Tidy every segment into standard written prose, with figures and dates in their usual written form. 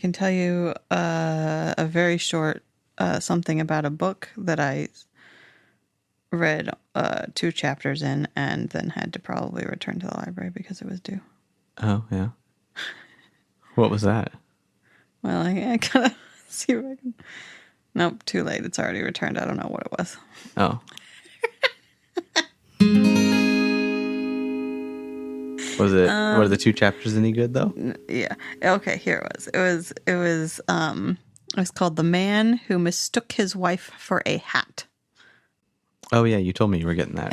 can tell you a very short something about a book that I read 2 chapters in and then had to probably return to the library because it was due. Oh, yeah. What was that? Well, I gotta see if I can... Nope, too late. It's already returned. I don't know what it was. Oh. Were the 2 chapters any good though? Yeah. Okay, here it was. It was called The Man Who Mistook His Wife for a Hat. Oh yeah, you told me you were getting that.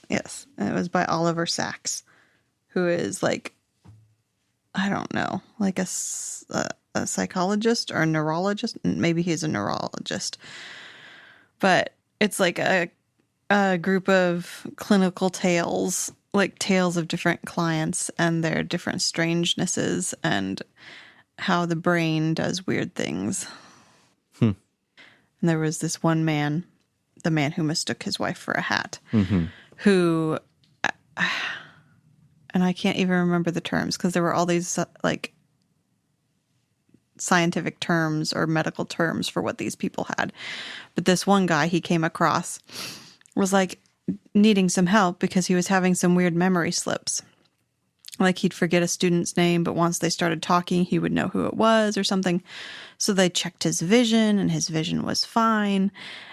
Yes. And it was by Oliver Sacks, who is like, I don't know, like a psychologist or a neurologist. Maybe he's a neurologist. But it's like a group of clinical tales, like tales of different clients and their different strangenesses and how the brain does weird things. And there was this one man, the man who mistook his wife for a hat, who, and I can't even remember the terms because there were all these like scientific terms or medical terms for what these people had. But this one guy he came across was like needing some help because he was having some weird memory slips. Like he'd forget a student's name, but once they started talking, he would know who it was or something. So they checked his vision and his vision was fine,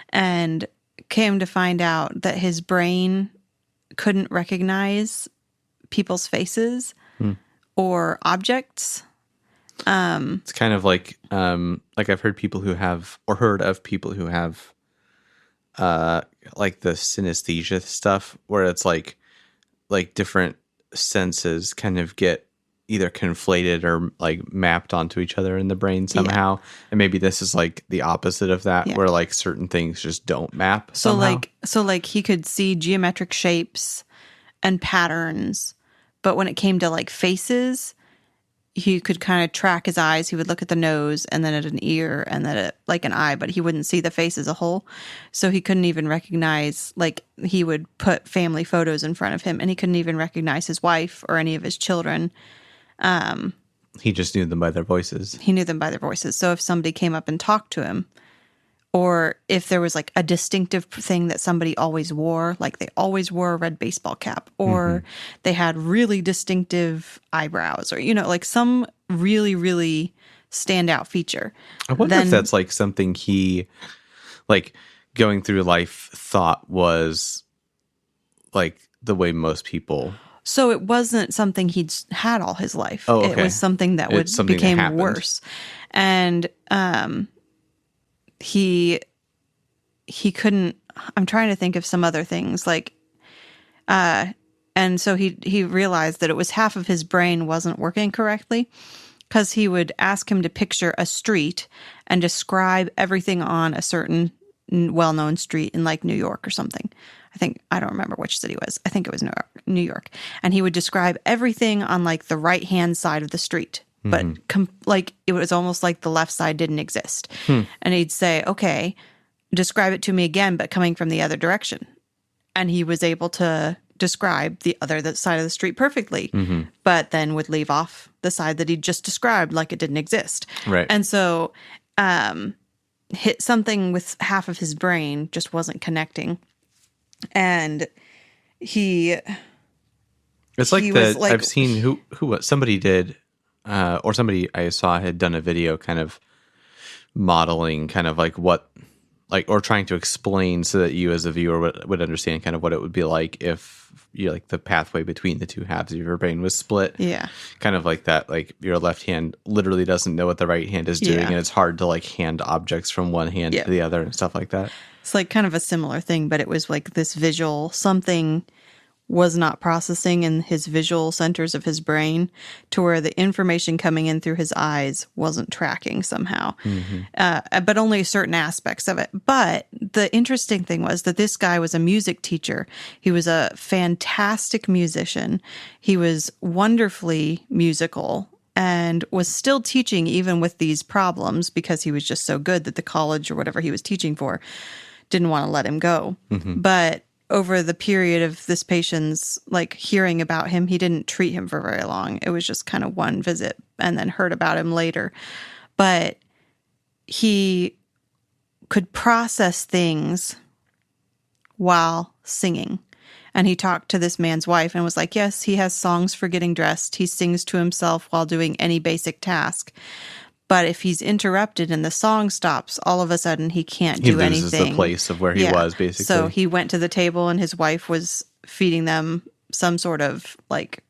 and came to find out that his brain couldn't recognize people's faces or objects. It's kind of like I've heard people who have, or heard of people who have like the synesthesia stuff, where it's like different senses kind of get either conflated or like mapped onto each other in the brain somehow. Yeah. And maybe this is like the opposite of that, where like certain things just don't map somehow. So like he could see geometric shapes and patterns, but when it came to like faces, he could kind of track his eyes. He would look at the nose and then at an ear and then at like an eye, but he wouldn't see the face as a whole. So he couldn't even recognize, like he would put family photos in front of him and he couldn't even recognize his wife or any of his children. He just knew them by their voices. He knew them by their voices. So if somebody came up and talked to him, or if there was like a distinctive thing that somebody always wore, like they always wore a red baseball cap, or they had really distinctive eyebrows, or, you know, like some really, really standout feature. I wonder if that's like something he, like going through life, thought was like the way most people. So it wasn't something he'd had all his life. Oh, okay. It was something that became worse. And, he couldn't, I'm trying to think of some other things like, and so he realized that it was half of his brain wasn't working correctly, because he would ask him to picture a street and describe everything on a certain well-known street in like New York or something. I don't remember which city it was. I think it was New York. And he would describe everything on like the right-hand side of the street. But like it was almost like the left side didn't exist. And he'd say, okay, describe it to me again, but coming from the other direction. And he was able to describe the other side of the street perfectly, but then would leave off the side that he'd just described like it didn't exist. Right. And so hit something with half of his brain just wasn't connecting. And it's like that I've seen who somebody did, or somebody I saw had done a video kind of modeling kind of like what, like, or trying to explain so that you as a viewer would understand kind of what it would be like if you like the pathway between the two halves of your brain was split. Yeah. Kind of like that, like your left hand literally doesn't know what the right hand is doing, and it's hard to like hand objects from one hand to the other and stuff like that. It's like kind of a similar thing, but it was like this visual, something was not processing in his visual centers of his brain to where the information coming in through his eyes wasn't tracking somehow, but only certain aspects of it. But the interesting thing was that this guy was a music teacher. He was a fantastic musician. He was wonderfully musical and was still teaching even with these problems because he was just so good that the college or whatever he was teaching for didn't want to let him go. But over the period of this patient's like hearing about him, he didn't treat him for very long. It was just kind of one visit and then heard about him later. but he could process things while singing. And he talked to this man's wife and was like, yes, he has songs for getting dressed. He sings to himself while doing any basic task. But if he's interrupted and the song stops, all of a sudden he can't do anything. He loses the place of where he was, basically. So he went to the table and his wife was feeding them some sort of like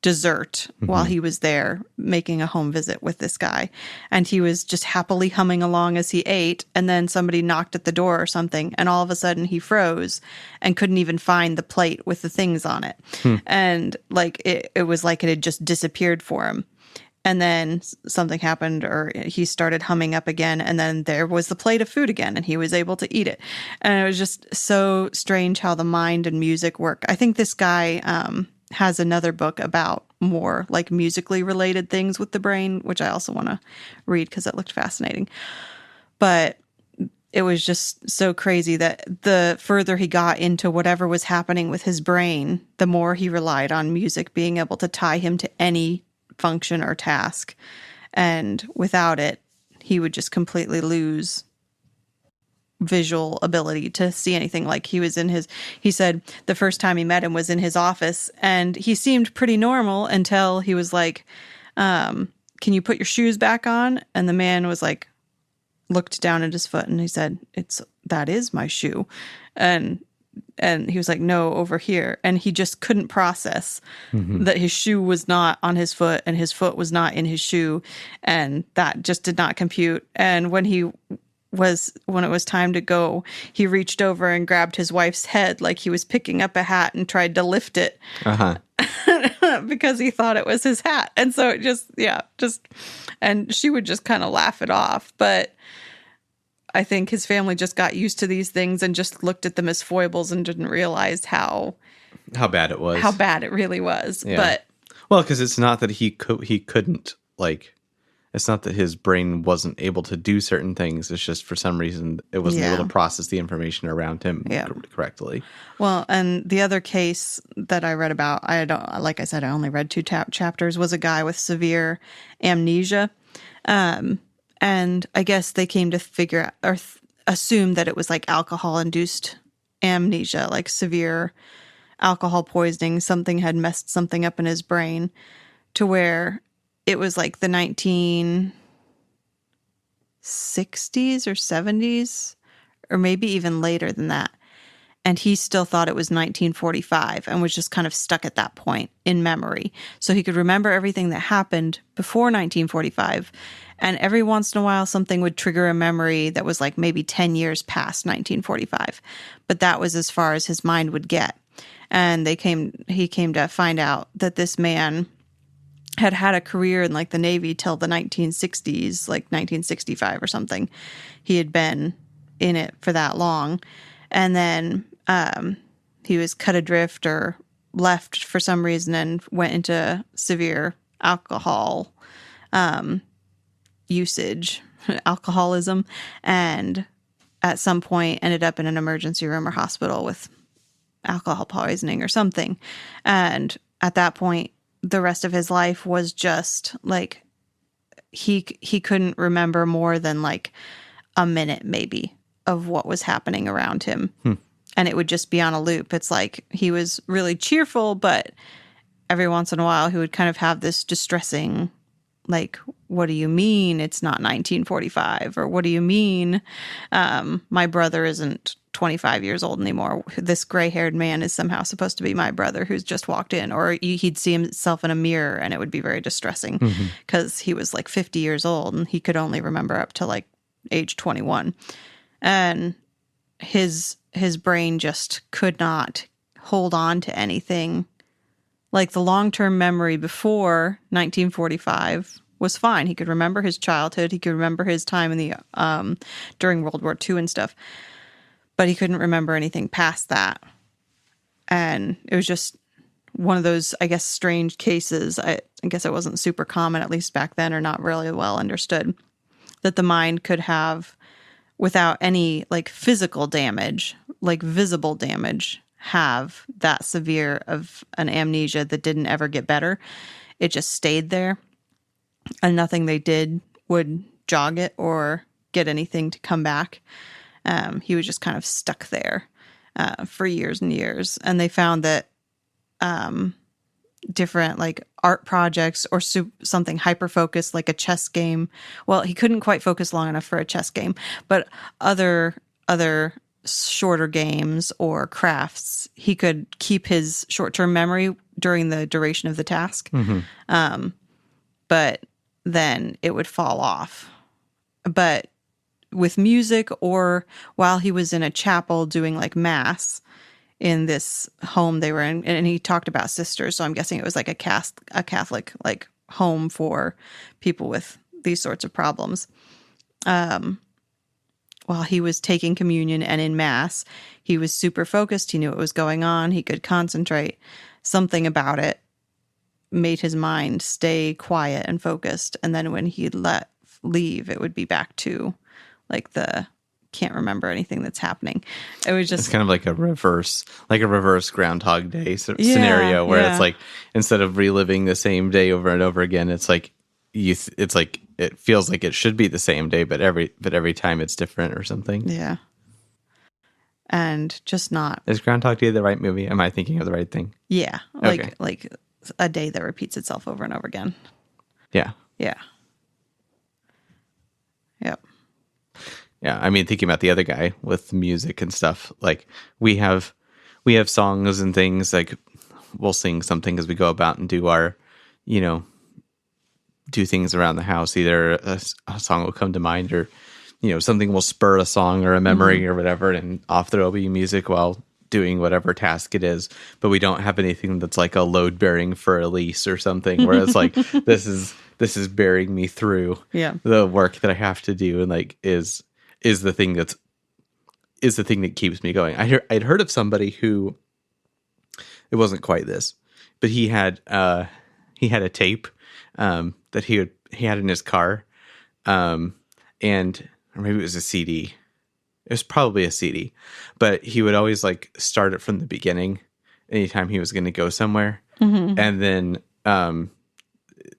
dessert while he was there making a home visit with this guy. And he was just happily humming along as he ate. And then somebody knocked at the door or something. And all of a sudden he froze and couldn't even find the plate with the things on it. And like it was like it had just disappeared for him. And then something happened, or he started humming up again, and then there was the plate of food again, and he was able to eat it. And it was just so strange how the mind and music work. I think this guy has another book about more like musically related things with the brain, which I also want to read because it looked fascinating. But it was just so crazy that the further he got into whatever was happening with his brain, the more he relied on music being able to tie him to any function or task. And without it, he would just completely lose visual ability to see anything. Like he said the first time he met him was in his office, and he seemed pretty normal until he was like, can you put your shoes back on? And the man was like, looked down at his foot and he said, that is my shoe. And he was like, no, over here. And he just couldn't process that his shoe was not on his foot and his foot was not in his shoe. And that just did not compute. And when it was time to go, he reached over and grabbed his wife's head like he was picking up a hat and tried to lift it because he thought it was his hat. And so it and she would just kind of laugh it off. But I think his family just got used to these things and just looked at them as foibles and didn't realize how bad it was. How bad it really was. Yeah. But because it's not that he couldn't, like, it's not that his brain wasn't able to do certain things. It's just for some reason it wasn't able to process the information around him correctly. Well, and the other case that I read about, like I said, I only read 2 chapters, was a guy with severe amnesia. And I guess they came to figure out or assume that it was like alcohol-induced amnesia, like severe alcohol poisoning. Something had messed something up in his brain to where it was like the 1960s or 70s, or maybe even later than that. And he still thought it was 1945 and was just kind of stuck at that point in memory. So he could remember everything that happened before 1945. And every once in a while, something would trigger a memory that was like maybe 10 years past 1945. But that was as far as his mind would get. And he came to find out that this man had a career in like the Navy till the 1960s, like 1965 or something. He had been in it for that long. And then he was cut adrift or left for some reason and went into severe alcohol usage, alcoholism, and at some point ended up in an emergency room or hospital with alcohol poisoning or something. And at that point, the rest of his life was just like he couldn't remember more than like a minute maybe of what was happening around him. And it would just be on a loop. It's like he was really cheerful, but every once in a while he would kind of have this distressing, like, what do you mean it's not 1945? Or what do you mean my brother isn't 25 years old anymore? This gray-haired man is somehow supposed to be my brother who's just walked in. Or he'd see himself in a mirror and it would be very distressing because he was like 50 years old and he could only remember up to like age 21. And his brain just could not hold on to anything. Like the long-term memory before 1945 was fine. He could remember his childhood. He could remember his time in the during World War II and stuff. But he couldn't remember anything past that. And it was just one of those, I guess, strange cases. I guess it wasn't super common, at least back then, or not really well understood, that the mind could have, without any like physical damage, like visible damage, have that severe of an amnesia that didn't ever get better. It just stayed there, and nothing they did would jog it or get anything to come back. He was just kind of stuck there for years and years. And they found that different like art projects or something hyper focused like a chess game. Well, he couldn't quite focus long enough for a chess game, but other shorter games or crafts, he could keep his short-term memory during the duration of the task. But then it would fall off. But with music, or while he was in a chapel doing like mass in this home they were in, and he talked about sisters, so I'm guessing it was like a Catholic like home for people with these sorts of problems. While he was taking communion and in mass, he was super focused. He knew what was going on. He could concentrate. Something about it made his mind stay quiet and focused. And then when he'd leave, it would be back to like can't remember anything that's happening. It was just, it's kind of like a reverse Groundhog Day scenario where it's like, instead of reliving the same day over and over again, it's like it's like it feels like it should be the same day, but every time it's different or something. Yeah. And just not. Is Groundhog Day the right movie? Am I thinking of the right thing? Yeah. Like a day that repeats itself over and over again. Yeah. Yeah. Yep. Yeah. I mean, thinking about the other guy with music and stuff, like we have songs and things, like we'll sing something as we go about and do our, do things around the house. Either a song will come to mind, or something will spur a song or a memory or whatever, and off there will be music while doing whatever task it is. But we don't have anything that's like a load bearing for Elise or something, where it's like this is bearing me through the work that I have to do, and like is the thing that keeps me going. I'd heard of somebody who, it wasn't quite this, but he had a tape that he had in his car, or maybe it was a CD. It was probably a CD, but he would always like start it from the beginning anytime he was going to go somewhere, and then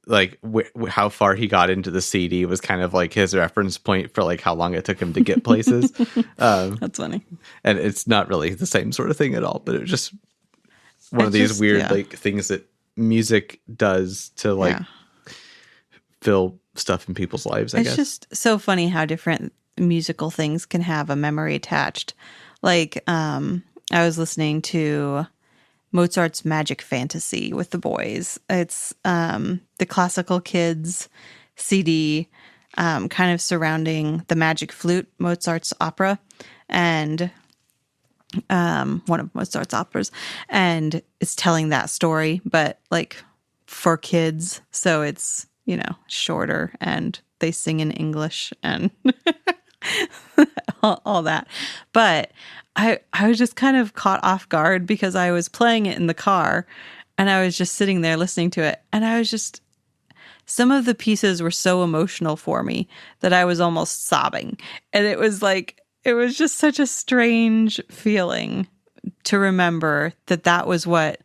like how far he got into the CD was kind of like his reference point for like how long it took him to get places. That's funny, and it's not really the same sort of thing at all, but it was just one of these weird like things that music does to like fill stuff in people's lives. I guess it's just so funny how different musical things can have a memory attached. Like I was listening to Mozart's Magic Fantasy with the boys. It's the Classical Kids CD, kind of surrounding the Magic Flute, Mozart's opera, and one of Mozart's operas, and it's telling that story, but like for kids, so it's shorter, and they sing in English and all that. But I was just kind of caught off guard because I was playing it in the car, and I was just sitting there listening to it, and I was just, some of the pieces were so emotional for me that I was almost sobbing, and it was just such a strange feeling to remember that was what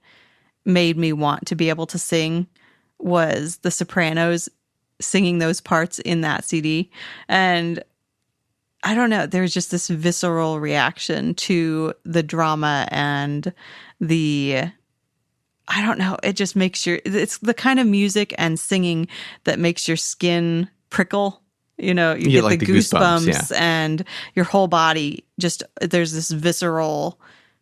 made me want to be able to sing, was the sopranos singing those parts in that CD. And I don't know, there was just this visceral reaction to the drama and I don't know, it just makes it's the kind of music and singing that makes your skin prickle. You get like the goosebumps and your whole body just, there's this visceral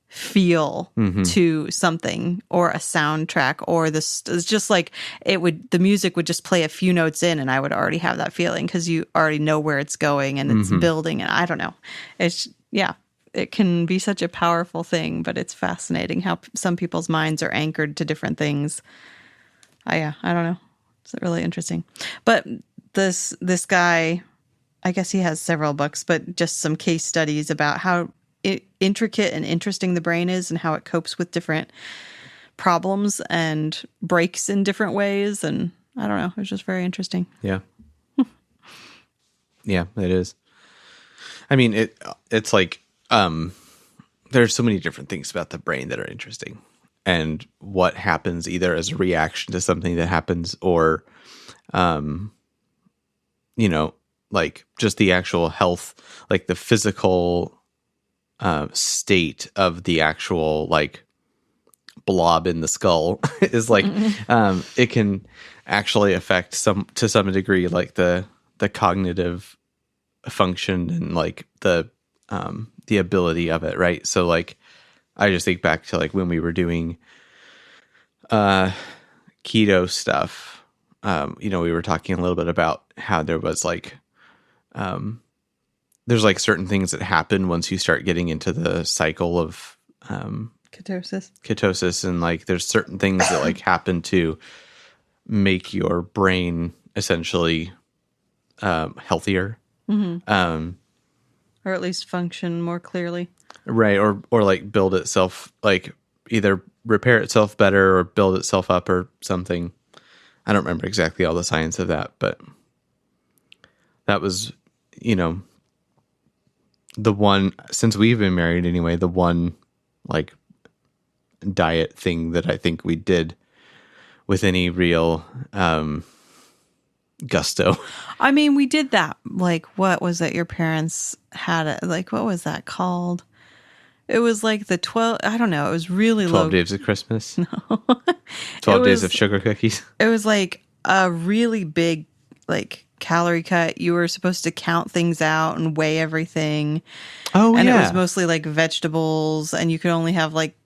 feel to something, or a soundtrack, or this, it's just like the music would just play a few notes in and I would already have that feeling, because you already know where it's going and it's building, and I don't know, it's it can be such a powerful thing. But it's fascinating how some people's minds are anchored to different things. I don't know, it's really interesting. But this guy, I guess he has several books, but just some case studies about how intricate and interesting the brain is, and how it copes with different problems and breaks in different ways. And I don't know, it's just very interesting. Yeah. Yeah, it is. I mean, it's like, there's so many different things about the brain that are interesting, and what happens either as a reaction to something that happens, or, like just the actual health, like the physical state of the actual like blob in the skull is like it can actually affect to some degree like the cognitive function and like the ability of it, right? So like I just think back to like when we were doing keto stuff. We were talking a little bit about how there was like there's like certain things that happen once you start getting into the cycle of ketosis, and like there's certain things that like happen to make your brain essentially healthier, or at least function more clearly, right? Or like build itself, like either repair itself better or build itself up or something. I don't remember exactly all the science of that, but that was, the one, since we've been married anyway, the one like diet thing that I think we did with any real gusto. I mean, we did that. Like, what was it? Your parents had it. Like, what was that called? It was like the 12, I don't know. It was really 12 low. days of Christmas. No. 12 days of sugar cookies. It was like a really big, like, calorie cut. You were supposed to count things out and weigh everything. Oh, and yeah. And it was mostly like vegetables, and you could only have like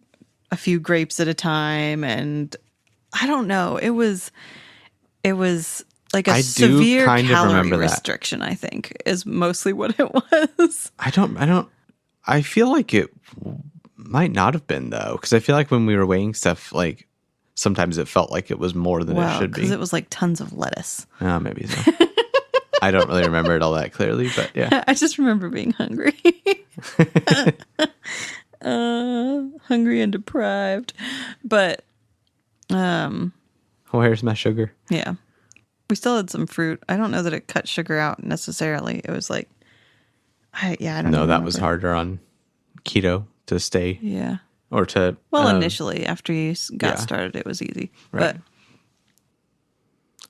a few grapes at a time. And I don't know. It was like a severe calorie restriction, I think, is mostly what it was. I feel like it might not have been, though, because I feel like when we were weighing stuff, like sometimes it felt like it was more than it should be. Because it was like tons of lettuce. Oh, maybe so. I don't really remember it all that clearly, but yeah. I just remember being hungry. Hungry and deprived. But where's my sugar? Yeah. We still had some fruit. I don't know that it cut sugar out necessarily. It was like, I don't know. That was harder on keto to stay. Yeah. Or to... Well, initially, after you got started, it was easy. Right. But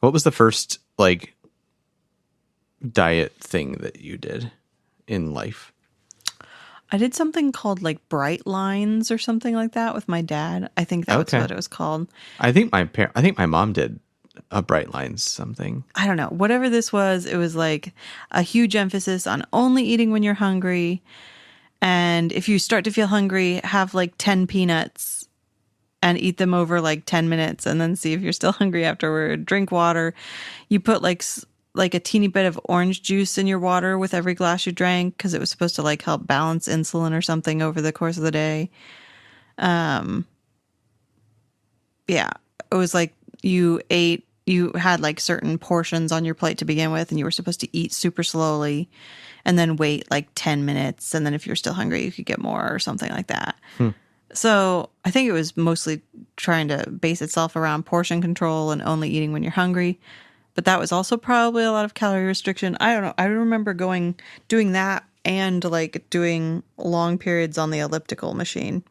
what was the first, like, diet thing that you did in life? I did something called, like, Bright Lines or something like that with my dad. I think that's what it was called. I think my mom did a Bright Lines something. I don't know. Whatever this was, it was like a huge emphasis on only eating when you're hungry. And if you start to feel hungry, have like 10 peanuts and eat them over like 10 minutes and then see if you're still hungry afterward. Drink water. You put like a teeny bit of orange juice in your water with every glass you drank because it was supposed to like help balance insulin or something over the course of the day. Yeah. It was like you had like certain portions on your plate to begin with, and you were supposed to eat super slowly and then wait like 10 minutes. And then if you're still hungry, you could get more or something like that. So I think it was mostly trying to base itself around portion control and only eating when you're hungry. But that was also probably a lot of calorie restriction. I don't know. I remember doing that and like doing long periods on the elliptical machine.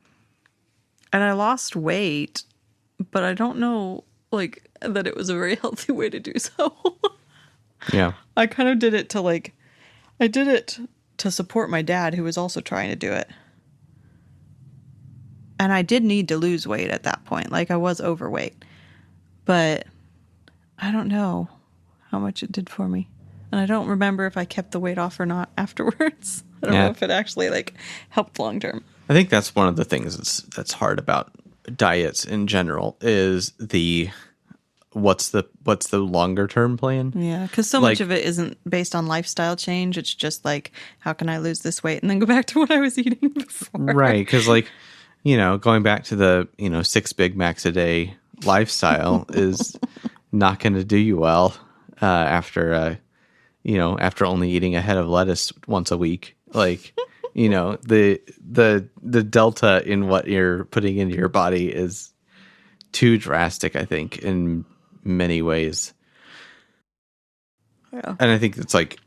And I lost weight, but I don't know like that it was a very healthy way to do so. Yeah. I kind of did it to support my dad, who was also trying to do it. And I did need to lose weight at that point. Like I was overweight, but I don't know how much it did for me. And I don't remember if I kept the weight off or not afterwards. I don't know if it actually like helped long term. I think that's one of the things that's hard about diets in general is what's the longer term plan? Yeah, because so much of it isn't based on lifestyle change. It's just like, how can I lose this weight and then go back to what I was eating before? Right, because like, going back to the 6 Big Macs a day lifestyle is not going to do you well after only eating a head of lettuce once a week. Like, the delta in what you're putting into your body is too drastic, I think, in many ways. Yeah. And I think it's like,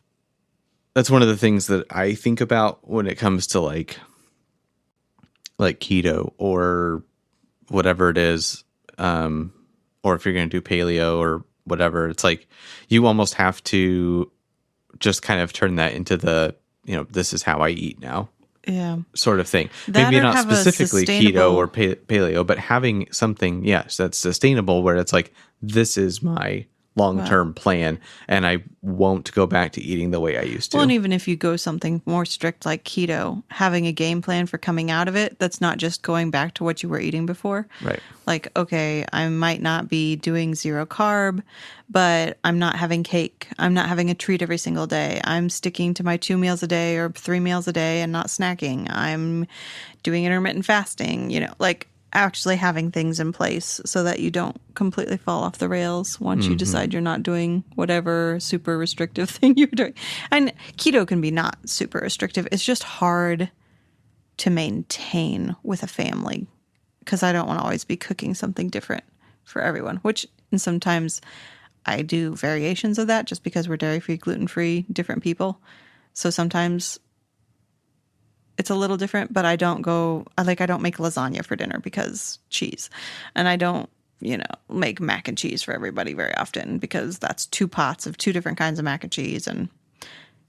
that's one of the things that I think about when it comes to like keto or whatever it is, or if you're going to do paleo or whatever. It's like you almost have to just kind of turn that into the, this is how I eat now Yeah. sort of thing. That Maybe or not have a specifically keto sustainable- or paleo, but having something, yes, that's sustainable where it's like, this is my long-term plan and I won't go back to eating the way I used to. Well, and even if you go something more strict like keto, having a game plan for coming out of it, that's not just going back to what you were eating before. Right. Like, okay, I might not be doing zero carb, but I'm not having cake. I'm not having a treat every single day. I'm sticking to my 2 meals a day or 3 meals a day and not snacking. I'm doing intermittent fasting, like actually having things in place so that you don't completely fall off the rails once you decide you're not doing whatever super restrictive thing you're doing. And keto can be not super restrictive. It's just hard to maintain with a family because I don't want to always be cooking something different for everyone, and sometimes I do variations of that just because we're dairy-free, gluten-free, different people. So sometimes it's a little different, but I don't make lasagna for dinner because cheese. And I don't, make mac and cheese for everybody very often because that's 2 pots of 2 different kinds of mac and cheese. And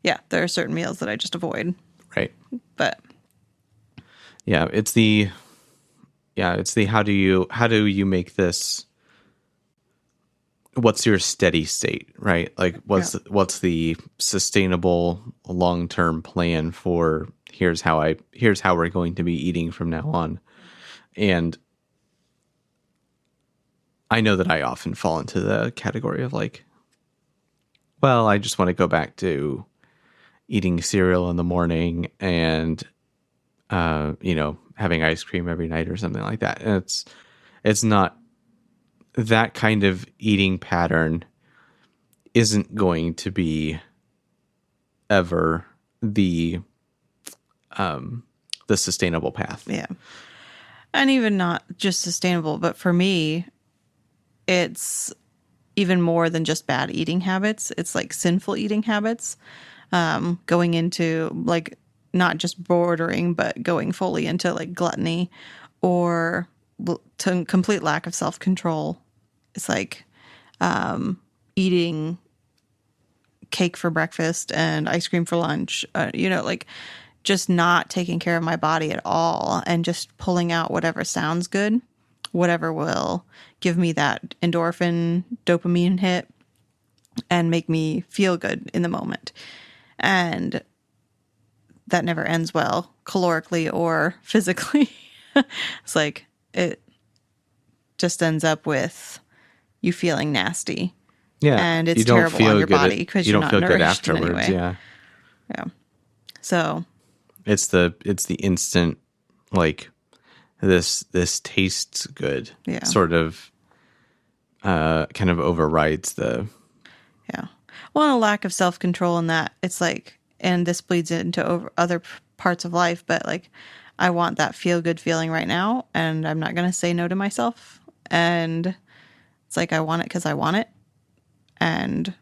yeah, there are certain meals that I just avoid. Right. But yeah, it's the how do you make this, what's your steady state, right? Like what's the sustainable long-term plan for here's how we're going to be eating from now on. And I know that I often fall into the category of like, well, I just want to go back to eating cereal in the morning and having ice cream every night or something like that. And it's not that kind of eating pattern isn't going to be ever the sustainable path. yeah. And even not just sustainable, but for me, it's even more than just bad eating habits. It's like sinful eating habits, going into like not just bordering, but going fully into like gluttony or to complete lack of self-control. It's like eating cake for breakfast and ice cream for lunch, like just not taking care of my body at all and just pulling out whatever sounds good, whatever will give me that endorphin, dopamine hit and make me feel good in the moment. And that never ends well, calorically or physically. It's like it just ends up with you feeling nasty. Yeah. And it's terrible on your body because you're not nourished good afterwards. In any way. Yeah. So it's the instant, like this tastes good. Yeah. Sort of kind of overrides the. Yeah. Well, and a lack of self-control in that it's like, and this bleeds into other parts of life, but like I want that feel good feeling right now. And I'm not going to say no to myself. And it's like, I want it because I want it. And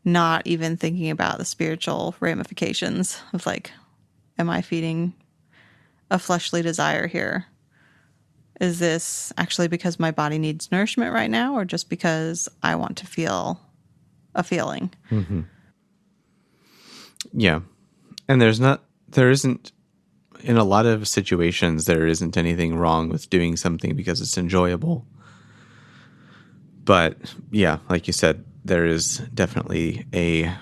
not even thinking about the spiritual ramifications of like, am I feeding a fleshly desire here? Is this actually because my body needs nourishment right now or just because I want to feel a feeling? Mm-hmm. Yeah. And there isn't, in a lot of situations, there isn't anything wrong with doing something because it's enjoyable. But yeah, like you said, there is definitely a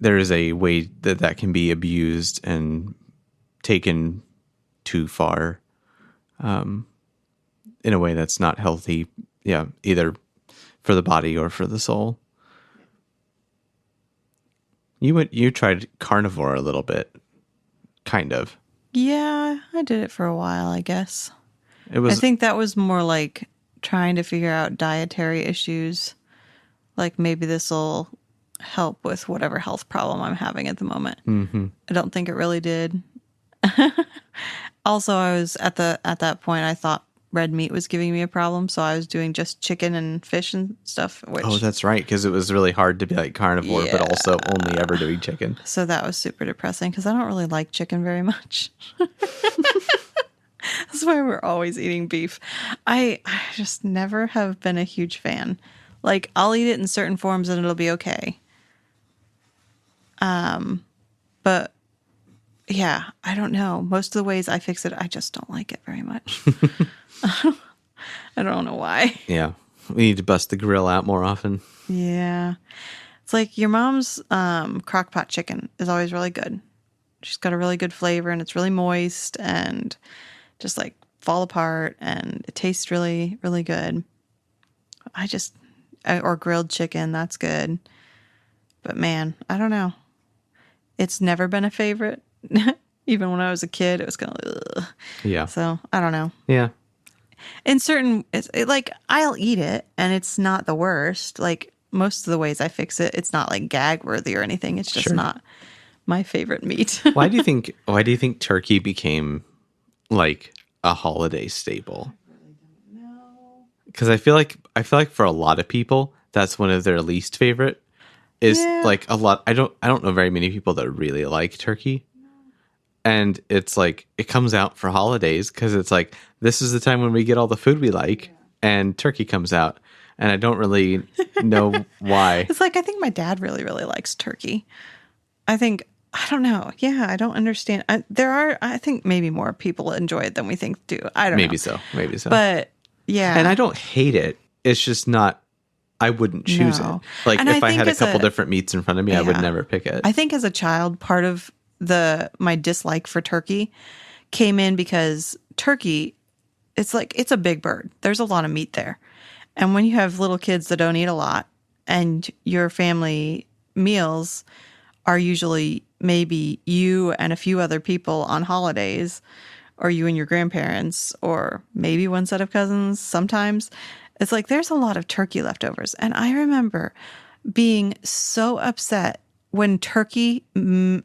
way that can be abused and taken too far, in a way that's not healthy. Yeah. Either for the body or for the soul. You tried carnivore a little bit, kind of. Yeah, I did it for a while, I guess. I think that was more like trying to figure out dietary issues. Like maybe this will help with whatever health problem I'm having at the moment. Mm-hmm. I don't think it really did. Also, I was at that point, I thought red meat was giving me a problem, so I was doing just chicken and fish and stuff. Oh, that's right, because it was really hard to be like carnivore, but also only ever doing chicken. So that was super depressing because I don't really like chicken very much. That's why we're always eating beef. I just never have been a huge fan. Like, I'll eat it in certain forms and it'll be okay. But yeah, I don't know. Most of the ways I fix it, I just don't like it very much. I don't know why. Yeah. We need to bust the grill out more often. Yeah. It's like your mom's crock pot chicken is always really good. She's got a really good flavor and it's really moist and just like fall apart and it tastes really, really good. Or grilled chicken, that's good. But man, I don't know. It's never been a favorite. Even when I was a kid, it was kind of, ugh. Yeah. So I don't know. Yeah. In certain, like I'll eat it and it's not the worst. Like most of the ways I fix it, it's not like gag worthy or anything. It's just not my favorite meat. Why do you think turkey became like a holiday staple? Because I feel like for a lot of people, that's one of their least favorite. Is like a lot. I don't know very many people that really like turkey, and it's like it comes out for holidays because it's like this is the time when we get all the food we like, and turkey comes out, and I don't really know why. It's like I think my dad really, really likes turkey. I don't know. Yeah, I don't understand. I think maybe more people enjoy it than we think do. I don't know. Maybe so. But yeah, and I don't hate it. It's just not. I wouldn't choose it. Like if I had a couple different meats in front of me, I would never pick it. I think as a child, part of my dislike for turkey came in because turkey, it's a big bird. There's a lot of meat there. And when you have little kids that don't eat a lot and your family meals are usually maybe you and a few other people on holidays, or you and your grandparents, or maybe one set of cousins sometimes, it's like there's a lot of turkey leftovers. And I remember being so upset when turkey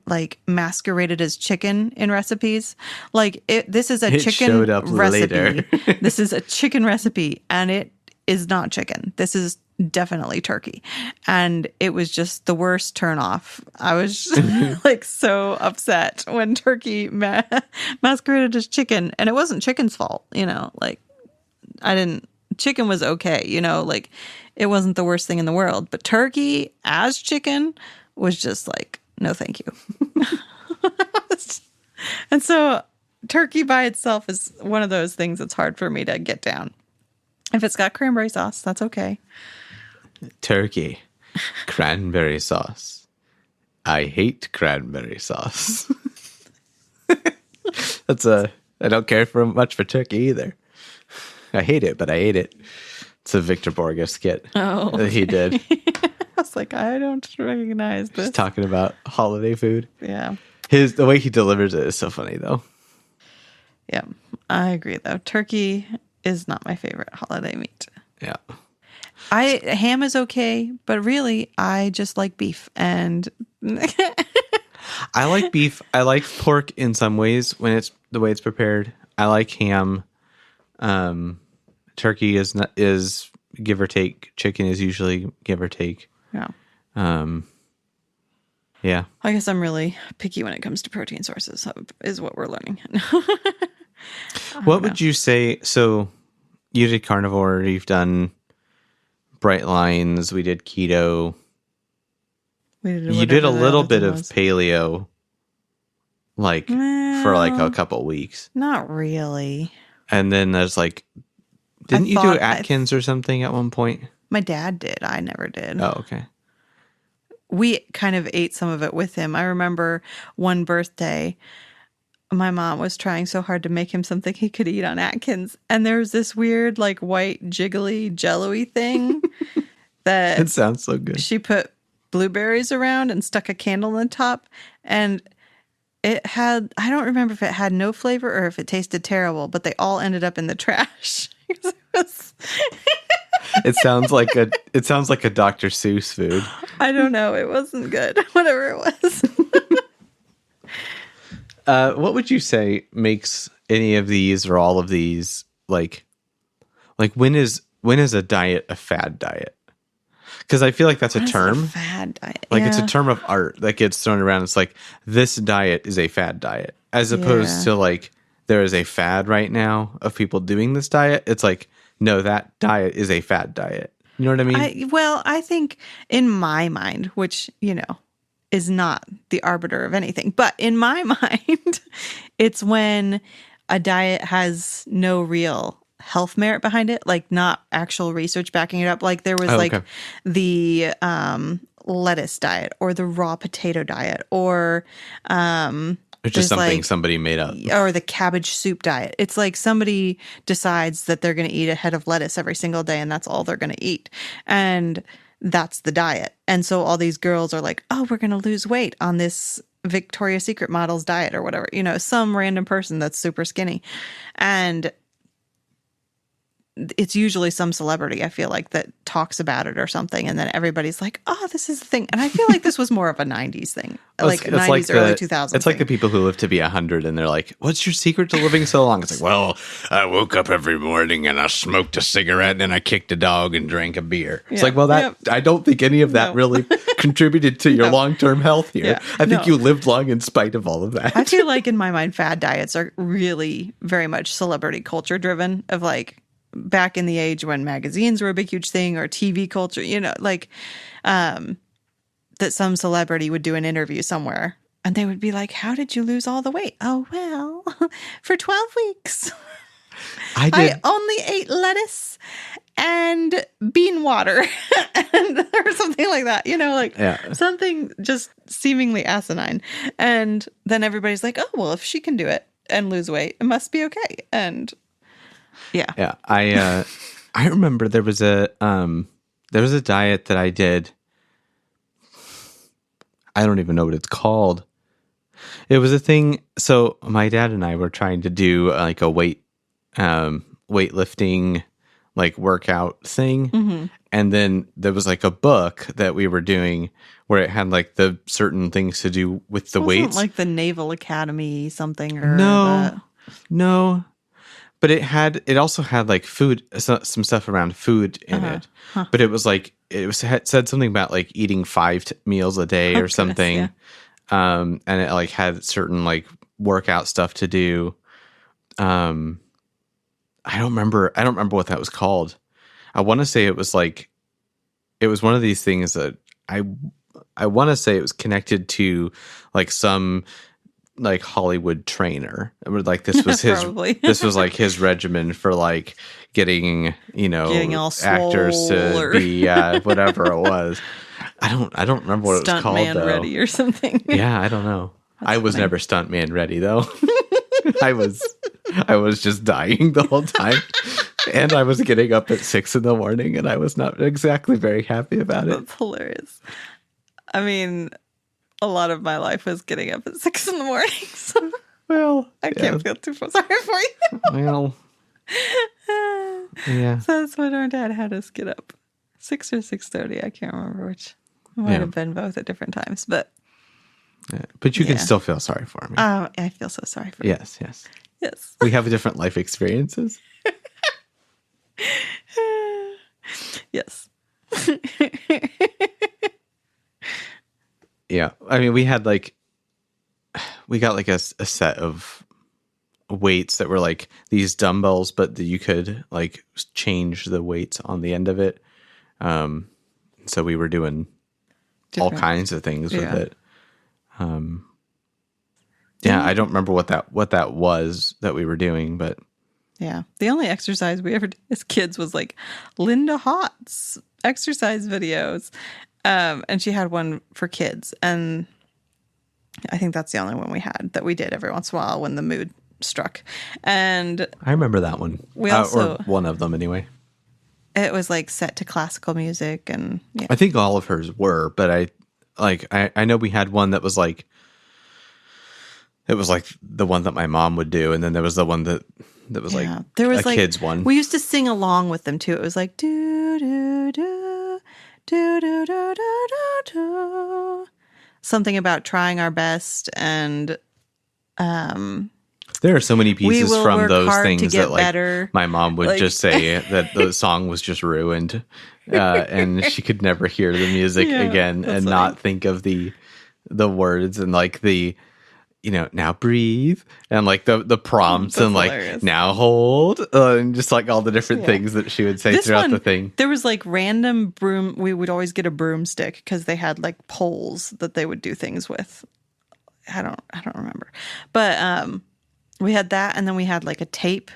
like masqueraded as chicken in recipes. Like this is a chicken showed up recipe. Later. This is a chicken recipe and it is not chicken. This is definitely turkey. And it was just the worst turnoff. I was like so upset when turkey masqueraded as chicken, and it wasn't chicken's fault, like chicken was okay, like it wasn't the worst thing in the world, but turkey as chicken was just like, no, thank you. And so turkey by itself is one of those things that's hard for me to get down. If it's got cranberry sauce, that's okay. Turkey, cranberry sauce. I hate cranberry sauce. I don't care much for turkey either. I hate it, but I ate it. It's a Victor Borge skit that he did. I was like, I don't recognize this. Just talking about holiday food. Yeah. The way he delivers it is so funny, though. Yeah, I agree, though. Turkey is not my favorite holiday meat. Yeah. Ham is okay, but really, I just like beef. And I like beef. I like pork in some ways when it's the way it's prepared. I like ham. Turkey is give or take. Chicken is usually give or take. Yeah. Yeah. I guess I'm really picky when it comes to protein sources, is what we're learning. What would you say? So you did carnivore, you've done bright lines, we did keto. You did a little bit of paleo, like for like a couple weeks. Not really. And then there's like, didn't you do Atkins or something at one point? My dad did. I never did. Oh, okay. We kind of ate some of it with him. I remember one birthday, my mom was trying so hard to make him something he could eat on Atkins. And there was this weird, like, white, jiggly, jello-y thing that... It sounds so good. She put blueberries around and stuck a candle on the top. And it had... I don't remember if it had no flavor or if it tasted terrible, but they all ended up in the trash. It sounds like a Dr. Seuss food. I don't know. It wasn't good. Whatever it was. What would you say makes any of these or all of these like when is a diet a fad diet? Because I feel like that's a term. Fad diet. Like it's a term of art that gets thrown around. It's like this diet is a fad diet, as opposed to like there is a fad right now of people doing this diet. It's like, no, that diet is a fad diet. You know what I mean? I think in my mind, which, is not the arbiter of anything. But in my mind, it's when a diet has no real health merit behind it, like not actual research backing it up. Like there was okay. the lettuce diet or the raw potato diet or It's just there's something somebody made up. or the cabbage soup diet. It's like somebody decides that they're going to eat a head of lettuce every single day and that's all they're going to eat. And that's the diet. And so all these girls are like, oh, we're going to lose weight on this Victoria's Secret model's diet or whatever, some random person that's super skinny. And it's usually some celebrity, I feel like, that talks about it or something. And then everybody's like, oh, this is the thing. And I feel like this was more of a 90s thing, like 90s, early 2000s. It's like the people who live to be 100 and they're like, what's your secret to living so long? It's like, well, I woke up every morning and I smoked a cigarette and then I kicked a dog and drank a beer. It's like, well, I don't think any of that really contributed to your long-term health here. Yeah. I think you lived long in spite of all of that. I feel like in my mind, fad diets are really very much celebrity culture driven of like, back in the age when magazines were a big, huge thing or TV culture, that some celebrity would do an interview somewhere and they would be like, how did you lose all the weight? Oh, well, for 12 weeks, I only ate lettuce and bean water or something like that, something just seemingly asinine. And then everybody's like, oh, well, if she can do it and lose weight, it must be okay. And yeah. I remember there was a diet that I did. I don't even know what it's called. It was a thing. So my dad and I were trying to do like a weightlifting like workout thing. Mm-hmm. And then there was like a book that we were doing where it had like the certain things to do with the weights. Like the Naval Academy something or No. But it also had like food, some stuff around food in it. Huh. But it was like, said something about like eating 5 meals a day or something. And it like had certain like workout stuff to do. I don't remember what that was called. I want to say it was one of these things that I want to say it was connected to like some like Hollywood trainer. Like this was his this was like his regimen for like getting all actors to be whatever it was. I don't remember what it was called man though. Ready or something. Yeah, I don't know. I was never stuntman ready though. I was just dying the whole time. And I was getting up at 6 a.m. and I was not exactly very happy about it. That's hilarious. I mean, a lot of my life was getting up at 6 a.m. So well, I can't feel too sorry for you. Well, yeah. So that's when our dad had us get up, 6 or 6:30. I can't remember which. It might have been both at different times, but you can still feel sorry for me. Oh, I feel so sorry for you. Yes. We have different life experiences. Yes. Yeah, I mean, we got like a set of weights that were like these dumbbells, but that you could like change the weights on the end of it. So we were doing all kinds of things with it. I don't remember what that was that we were doing, but yeah, the only exercise we ever did as kids was like Linda Hott's exercise videos. And she had one for kids, and I think that's the only one we had that we did every once in a while when the mood struck. And I remember that one. We also, or one of them anyway. It was like set to classical music, and I think all of hers were, but I know we had one that was like, it was like the one that my mom would do, and then there was the one that was like there was a kid's one. We used to sing along with them too. It was like do do do do do do do do, something about trying our best, and there are so many pieces from those things that like better. My mom would just say that the song was just ruined, and she could never hear the music again and not think of the words and like the now breathe, and like the prompts, That's and like hilarious. now hold, and just like all the different things that she would say This throughout one, the thing. there was like random broom. We would always get a broomstick because they had like poles that they would do things with. I don't remember, but we had that, and then we had like a tape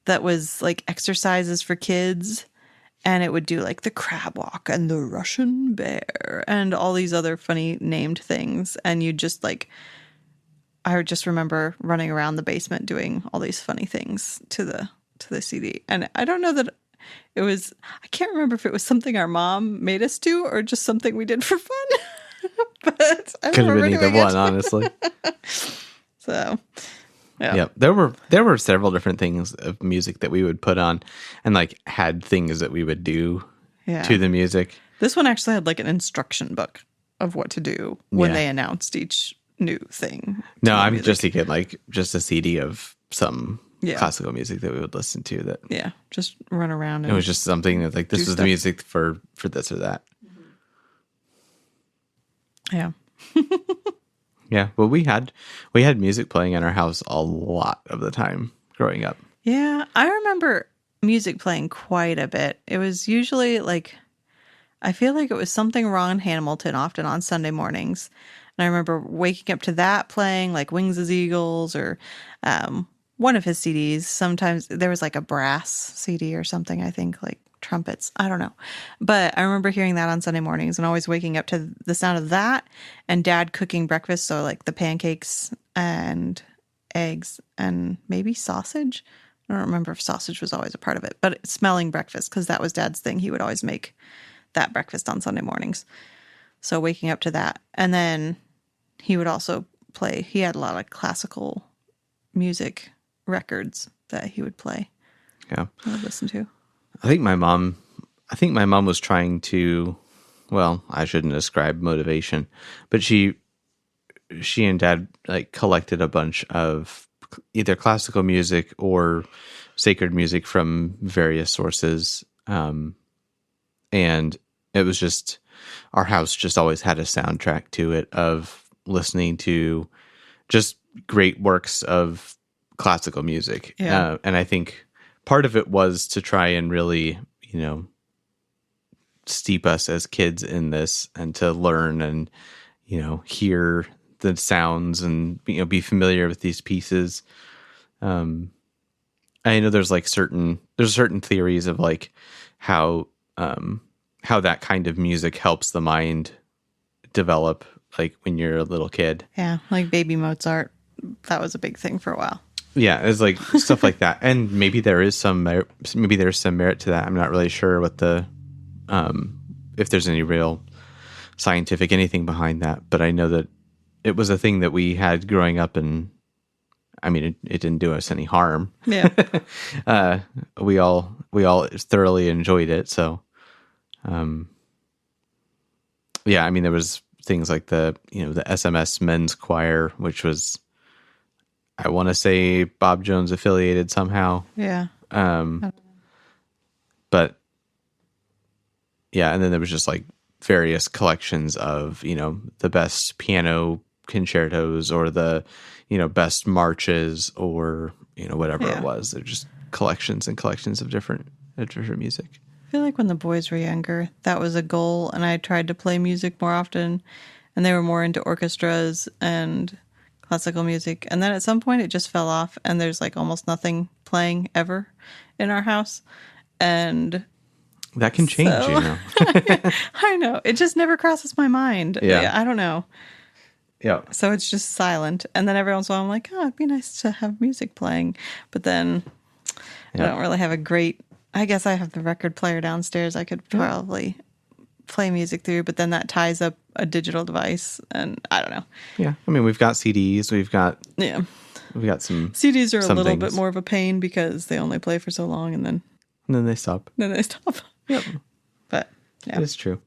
that was like exercises for kids, and it would do like the crab walk and the Russian bear and all these other funny named things, and you just like. I just remember running around the basement doing all these funny things to the CD. And I don't know that it was, I can't remember if it was something our mom made us do or just something we did for fun. But I Could have remember been either doing one, it. honestly. So, yeah. Yep. There were several different things of music that we would put on, and like had things that we would do Yeah. to the music. This one actually had like an instruction book of what to do when Yeah. they announced each new thing. No, to the I'm music. just thinking like just a CD of some Yeah. classical music that we would listen to. That Yeah. Just run around it and was just something that like this do is the stuff. music for this or that. yeah. Yeah. Well, we had music playing in our house a lot of the time growing up. Yeah, I remember music playing quite a bit. It was usually like, I feel like it was something wrong in Hamilton, often on Sunday mornings. And I remember waking up to that playing, like Wings as Eagles or one of his CDs. Sometimes there was like a brass CD or something, I think, like trumpets. I don't know. But I remember hearing that on Sunday mornings and always waking up to the sound of that and dad cooking breakfast. So, like the pancakes and eggs and maybe sausage. I don't remember if sausage was always a part of it, but smelling breakfast, because that was dad's thing. He would always make that breakfast on Sunday mornings. So waking up to that. And then he would also play, he had a lot of classical music records that he would play. Yeah. I would listen to. I think my mom was trying to, well, I shouldn't ascribe motivation, but she and dad like collected a bunch of either classical music or sacred music from various sources. And it was just, our house just always had a soundtrack to it of listening to just great works of classical music. Yeah. And I think part of it was to try and really, steep us as kids in this and to learn and, hear the sounds and, be familiar with these pieces. I know there's certain theories of like how that kind of music helps the mind develop, like when you're a little kid. Yeah. Like baby Mozart. That was a big thing for a while. Yeah, it's like stuff like that, and maybe there is some merit to that. I'm not really sure what the if there's any real scientific anything behind that, but I know that it was a thing that we had growing up, and I mean, it didn't do us any harm. Yeah. We all thoroughly enjoyed it. So, yeah, I mean, there was things like the SMS men's choir, which was, I want to say, Bob Jones affiliated somehow. Yeah. But yeah, and then there was just like various collections of, the best piano concertos or the, best marches or, whatever it was. They're just collections and collections of different music. I feel like when the boys were younger, that was a goal, and I tried to play music more often, and they were more into orchestras and classical music. And then at some point it just fell off, and there's like almost nothing playing ever in our house. And that can change, I know. It just never crosses my mind. Yeah. I don't know. Yeah. So it's just silent. And then every once in a while I'm like, oh, it'd be nice to have music playing. But then I don't really have a great, I guess I have the record player downstairs. I could probably play music through, but then that ties up a digital device, and I don't know. Yeah. I mean, we've got CDs, we've got some CDs are some a little things. bit more of a pain because they only play for so long and then they stop. Yep. But yeah, It's true.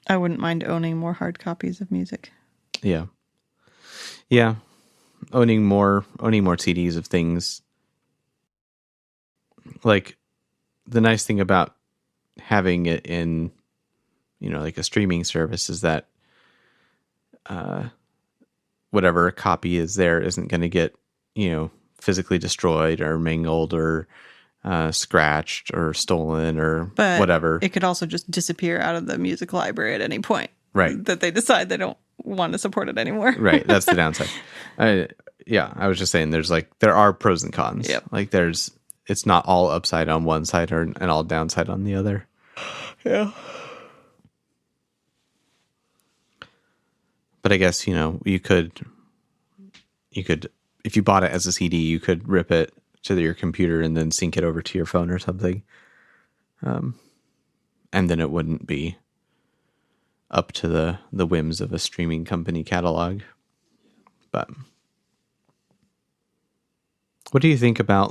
I wouldn't mind owning more hard copies of music. Yeah. Yeah. Owning more CDs of things. Like, the nice thing about having it in, like a streaming service is that whatever copy is there isn't going to get, physically destroyed or mangled or scratched or stolen or But whatever. it could also just disappear out of the music library at any point. Right. That they decide they don't want to support it anymore. Right. That's the downside. I was just saying there are pros and cons. Yep. Like it's not all upside on one side and all downside on the other. Yeah. But I guess, you could, if you bought it as a CD, you could rip it to your computer and then sync it over to your phone or something. And then it wouldn't be up to the whims of a streaming company catalog. But what do you think about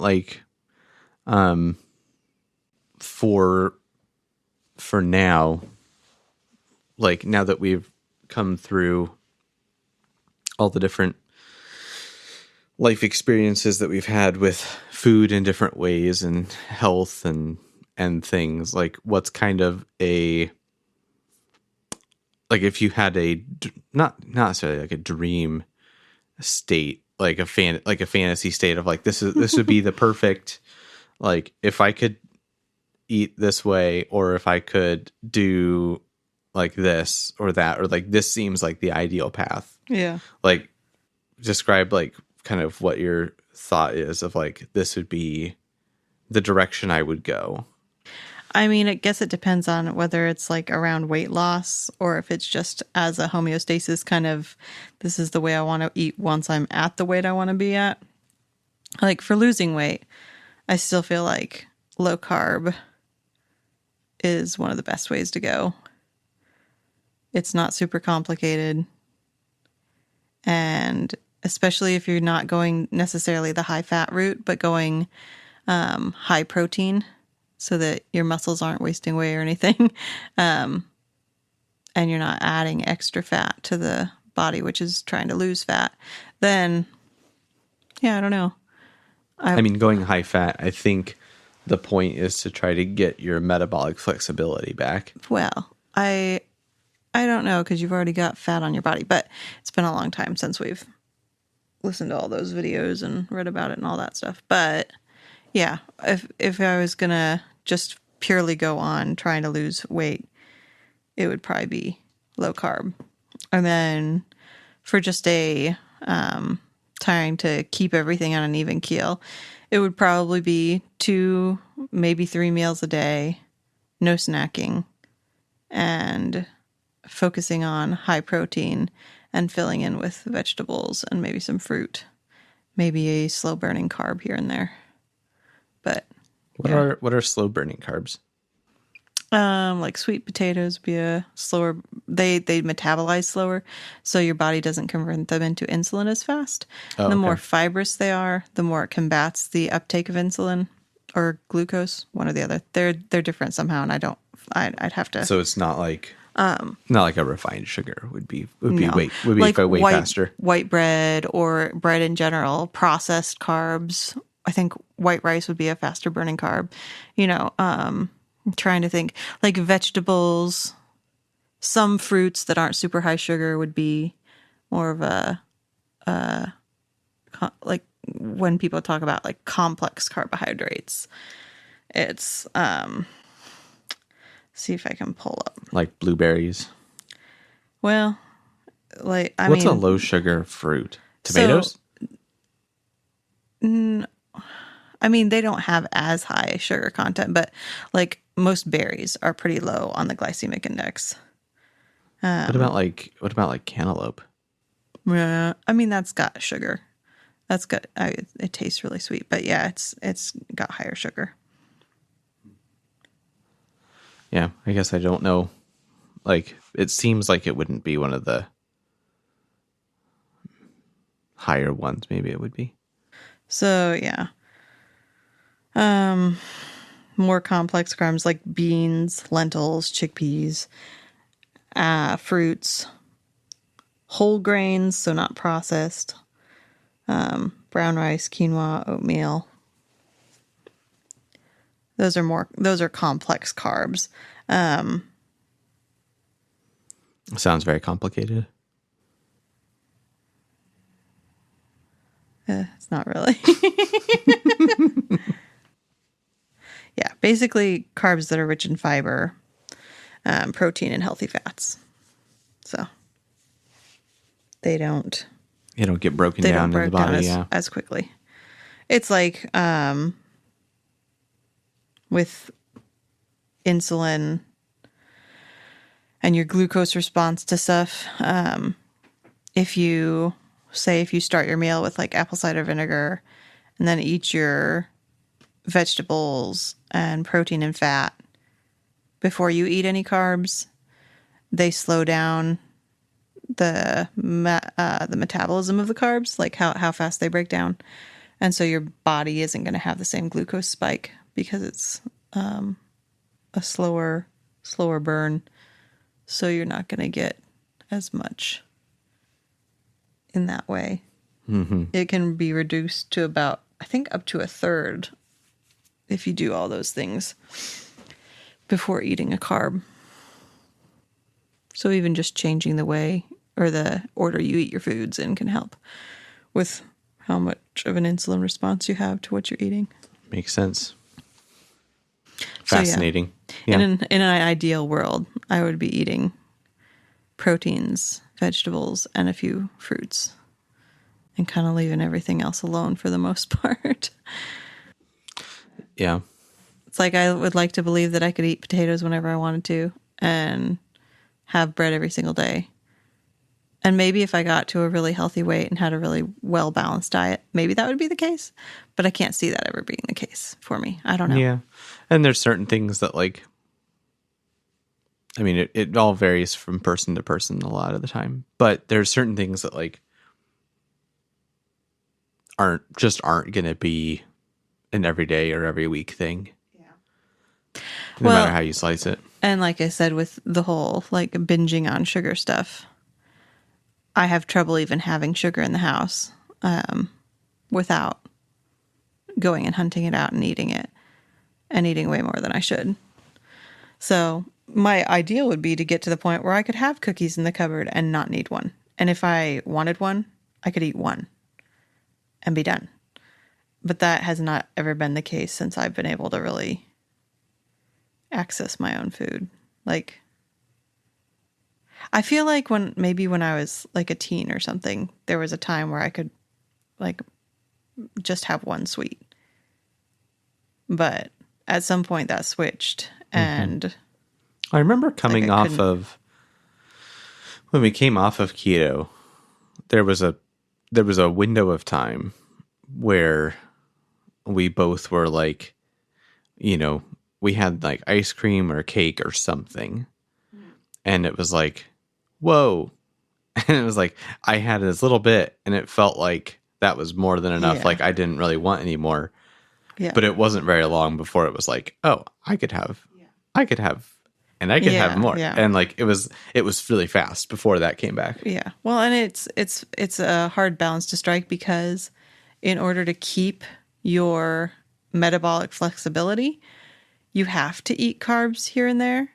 for now, now that we've come through all the different life experiences that we've had with food in different ways and health and things, what's kind of if you had not necessarily like a dream state, like a fantasy state of this would be the perfect, if I could eat this way, or if I could do this or that, or this seems like the ideal path. Yeah. Describe kind of what your thought is of this would be the direction I would go. I mean, I guess it depends on whether it's around weight loss or if it's just as a homeostasis kind of, this is the way I want to eat once I'm at the weight I want to be at. For losing weight, I still feel like low carb is one of the best ways to go. It's not super complicated. And especially if you're not going necessarily the high fat route, but going high protein so that your muscles aren't wasting away or anything. And you're not adding extra fat to the body, which is trying to lose fat. Then, yeah, I don't know. I mean, going high fat, I think the point is to try to get your metabolic flexibility back. Well, I don't know, because you've already got fat on your body, but it's been a long time since we've listened to all those videos and read about it and all that stuff. But yeah, if I was going to just purely go on trying to lose weight, it would probably be low carb. And then for just trying to keep everything on an even keel, it would probably be 2, maybe 3 meals a day, no snacking, and focusing on high protein and filling in with vegetables and maybe some fruit, maybe a slow burning carb here and there. But what are slow burning carbs? Sweet potatoes would be a slower, they metabolize slower, so your body doesn't convert them into insulin as fast. Oh, the okay. more fibrous they are, the more it combats the uptake of insulin or glucose, one or the other. They're different somehow, and I'd have to. So it's not not like a refined sugar would be No. way faster. White bread or bread in general, processed carbs. I think white rice would be a faster burning carb. I'm trying to think, vegetables, some fruits that aren't super high sugar would be more of when people talk about complex carbohydrates, it's see if I can pull up. Like blueberries. Well, what's a low sugar fruit? Tomatoes? They don't have as high sugar content, but most berries are pretty low on the glycemic index. What about cantaloupe? Yeah, that's got sugar. That's got it tastes really sweet, but yeah, it's got higher sugar. Yeah, I guess I don't know. It seems like it wouldn't be one of the higher ones. Maybe it would be. So yeah. More complex carbs like beans, lentils, chickpeas, fruits, whole grains, so not processed, brown rice, quinoa, oatmeal. Those are complex carbs. Sounds very complicated. It's not really. Yeah, basically carbs that are rich in fiber, protein, and healthy fats. So they don't get broken down in the break down body. Yeah. as quickly. It's like with insulin and your glucose response to stuff. If you start your meal with like apple cider vinegar and then eat your vegetables and protein and fat before you eat any carbs, they slow down the metabolism of the carbs, like how fast they break down. And so your body isn't going to have the same glucose spike because it's a slower burn. So you're not going to get as much in that way. Mm-hmm. It can be reduced to about, I think, up to a third if you do all those things before eating a carb. So even just changing the way or the order you eat your foods in can help with how much of an insulin response you have to what you're eating. Makes sense. Fascinating. So, yeah. In an ideal world, I would be eating proteins, vegetables, and a few fruits, and kind of leaving everything else alone for the most part. Yeah. It's like I would like to believe that I could eat potatoes whenever I wanted to and have bread every single day. And maybe if I got to a really healthy weight and had a really well-balanced diet, maybe that would be the case. But I can't see that ever being the case for me. I don't know. Yeah. And there's certain things that, like, I mean, it all varies from person to person a lot of the time. But there's certain things that, like, aren't going to be an everyday or every week thing. Yeah. No matter how you slice it. And like I said, with the whole, like, binging on sugar stuff, I have trouble even having sugar in the house without going and hunting it out and eating it, and eating way more than I should. So my ideal would be to get to the point where I could have cookies in the cupboard and not need one. And if I wanted one, I could eat one and be done. But that has not ever been the case since I've been able to really access my own food. Like, I feel like when I was like a teen or something, there was a time where I could like just have one sweet. But at some point that switched, and I remember coming off of, when we came off of keto, there was a window of time where we both were like, you know, we had like ice cream or cake or something. And it was like, whoa. And it was like, I had this little bit and it felt like that was more than enough. Yeah. Like I didn't really want any more. Yeah. But it wasn't very long before it was like, oh, I could have, and I could have more. Yeah. And like, it was really fast before that came back. Yeah. Well, and it's a hard balance to strike, because in order to keep your metabolic flexibility, you have to eat carbs here and there.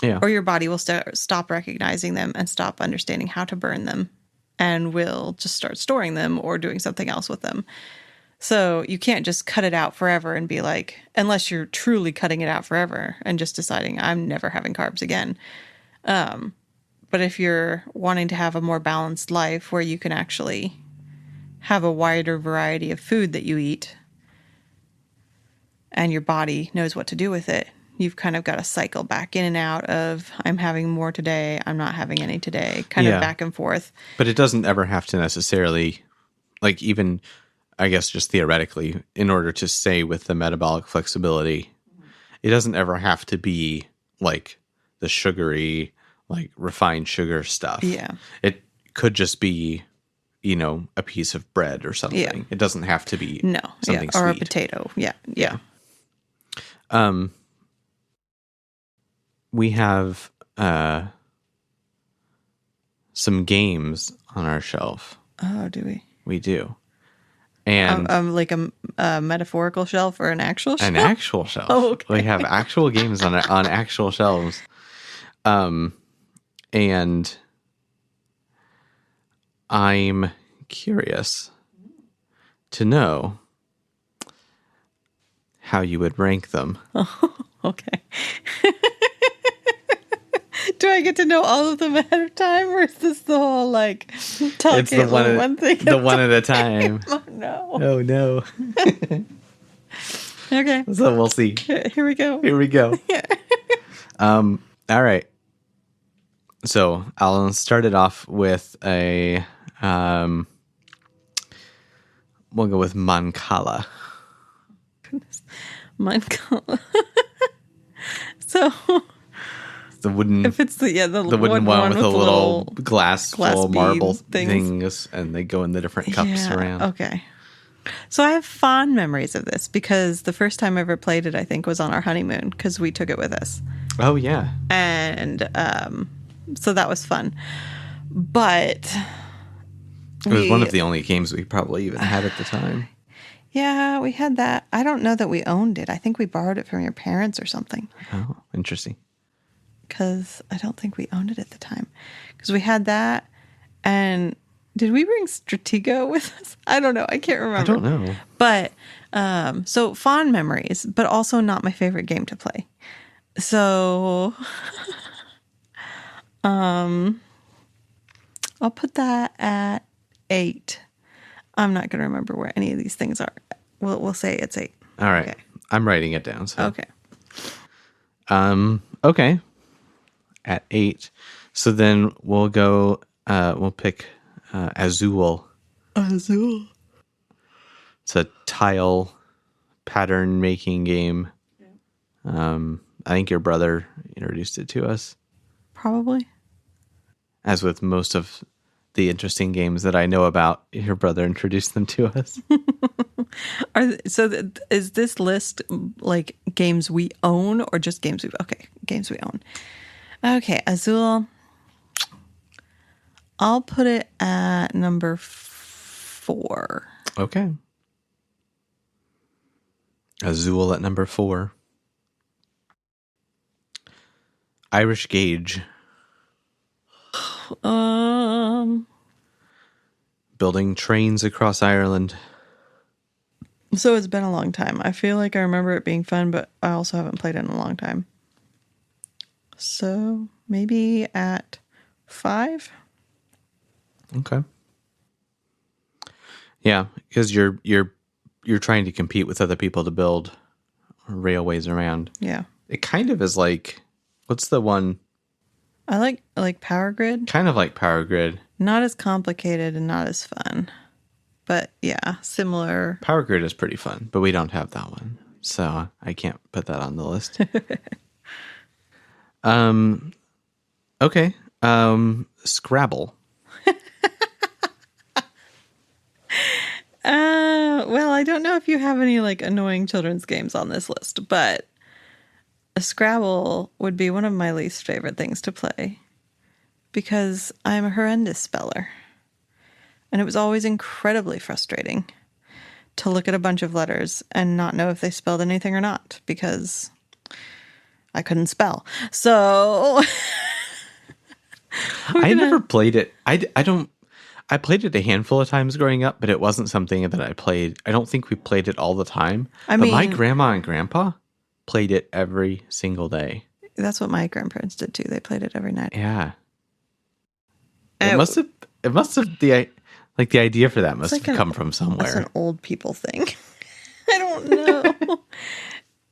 Yeah. Or your body will stop recognizing them and stop understanding how to burn them, and will just start storing them or doing something else with them. So you can't just cut it out forever and be like, unless you're truly cutting it out forever and just deciding I'm never having carbs again. But if you're wanting to have a more balanced life where you can actually have a wider variety of food that you eat and your body knows what to do with it, you've kind of got to cycle back in and out of, I'm having more today, I'm not having any today, kind of back and forth. But it doesn't ever have to necessarily, like, even, I guess just theoretically, in order to stay with the metabolic flexibility, it doesn't ever have to be like the sugary, like refined sugar stuff. Yeah. It could just be, you know, a piece of bread or something. Yeah. It doesn't have to be or something sweet. a potato. Yeah. We have some games on our shelf. Oh, do we? We do. And like a metaphorical shelf or an actual shelf? An actual shelf. Oh, okay. We have actual games on actual shelves. And I'm curious to know how you would rank them. Okay. Do I get to know all of them ahead of time, or is this the whole like talking It's the one thing? the one at a time. Oh no. Oh no. Okay. So we'll see. Here we go. Here we go. All right. So I'll start it off with a we'll go with Mancala. Mancala. So The wooden if it's the wooden one with a little glass full bead marble things. and they go in the different cups around. Okay. So I have fond memories of this because the first time I ever played it, I think, was on our honeymoon because we took it with us. Oh yeah. And so that was fun. But It was one of the only games we probably even had at the time. Yeah, we had that. I don't know that we owned it. I think we borrowed it from your parents or something. Oh, interesting. Because I don't think we owned it at the time. Because we had that. And did we bring Stratego with us? I don't know. I can't remember. I don't know. But so fond memories, but also not my favorite game to play. So I'll put that at 8. I'm not going to remember where any of these things are. We'll say it's 8. All right. Okay. I'm writing it down. So. Okay. Okay. At 8. So then we'll go, we'll pick Azul. Azul. It's a tile pattern making game. I think your brother introduced it to us. Probably. As with most of the interesting games that I know about, your brother introduced them to us. Is this list like games we own or just games games we own? Okay, Azul. I'll put it at number 4. Okay. Azul at number 4. Irish Gauge. Building trains across Ireland. So it's been a long time. I feel like I remember it being fun, but I also haven't played it in a long time. So maybe at 5. Okay. Yeah, because you're trying to compete with other people to build railways around. Yeah. It kind of is like, what's the one? I like Power Grid. Kind of like Power Grid. Not as complicated and not as fun. But yeah, similar. Power Grid is pretty fun, but we don't have that one. So I can't put that on the list. Okay. Scrabble. Well, I don't know if you have any like annoying children's games on this list, but Scrabble would be one of my least favorite things to play because I'm a horrendous speller. And it was always incredibly frustrating to look at a bunch of letters and not know if they spelled anything or not because I couldn't spell. So I never played it. I played it a handful of times growing up, but it wasn't something that I played. I don't think we played it all the time. But my grandma and grandpa played it every single day. That's what my grandparents did too. They played it every night. Yeah. It must have the idea for that must have come from somewhere. It's an old people thing. I don't know.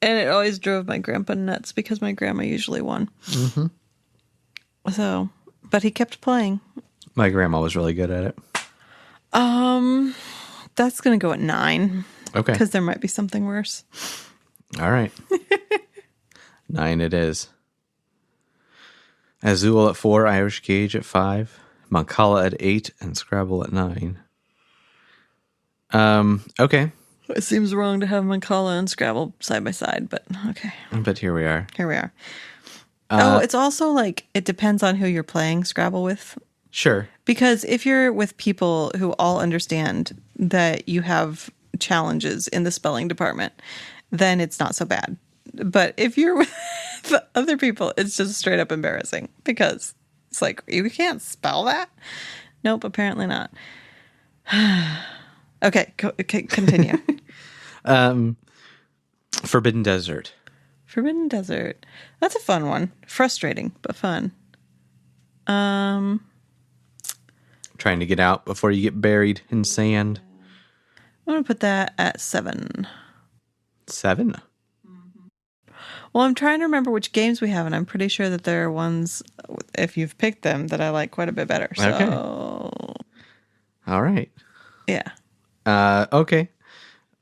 And it always drove my grandpa nuts because my grandma usually won. Mm-hmm. So, but he kept playing. My grandma was really good at it. That's going to go at 9. Okay. Because there might be something worse. All right. 9 it is. Azul at 4, Irish Gauge at 5, Mancala at 8, and Scrabble at 9. Okay. It seems wrong to have Mancala and Scrabble side by side, but okay. But here we are. Here we are. It's also like, it depends on who you're playing Scrabble with. Sure. Because if you're with people who all understand that you have challenges in the spelling department, then it's not so bad. But if you're with other people, it's just straight up embarrassing because it's like, you can't spell that? Nope, apparently not. Okay, continue. Forbidden Desert. Forbidden Desert. That's a fun one. Frustrating, but fun. Trying to get out before you get buried in sand. I'm going to put that at 7. 7. Well, I'm trying to remember which games we have, and I'm pretty sure that there are ones, if you've picked them, that I like quite a bit better. So, Okay. All right. Yeah. Okay.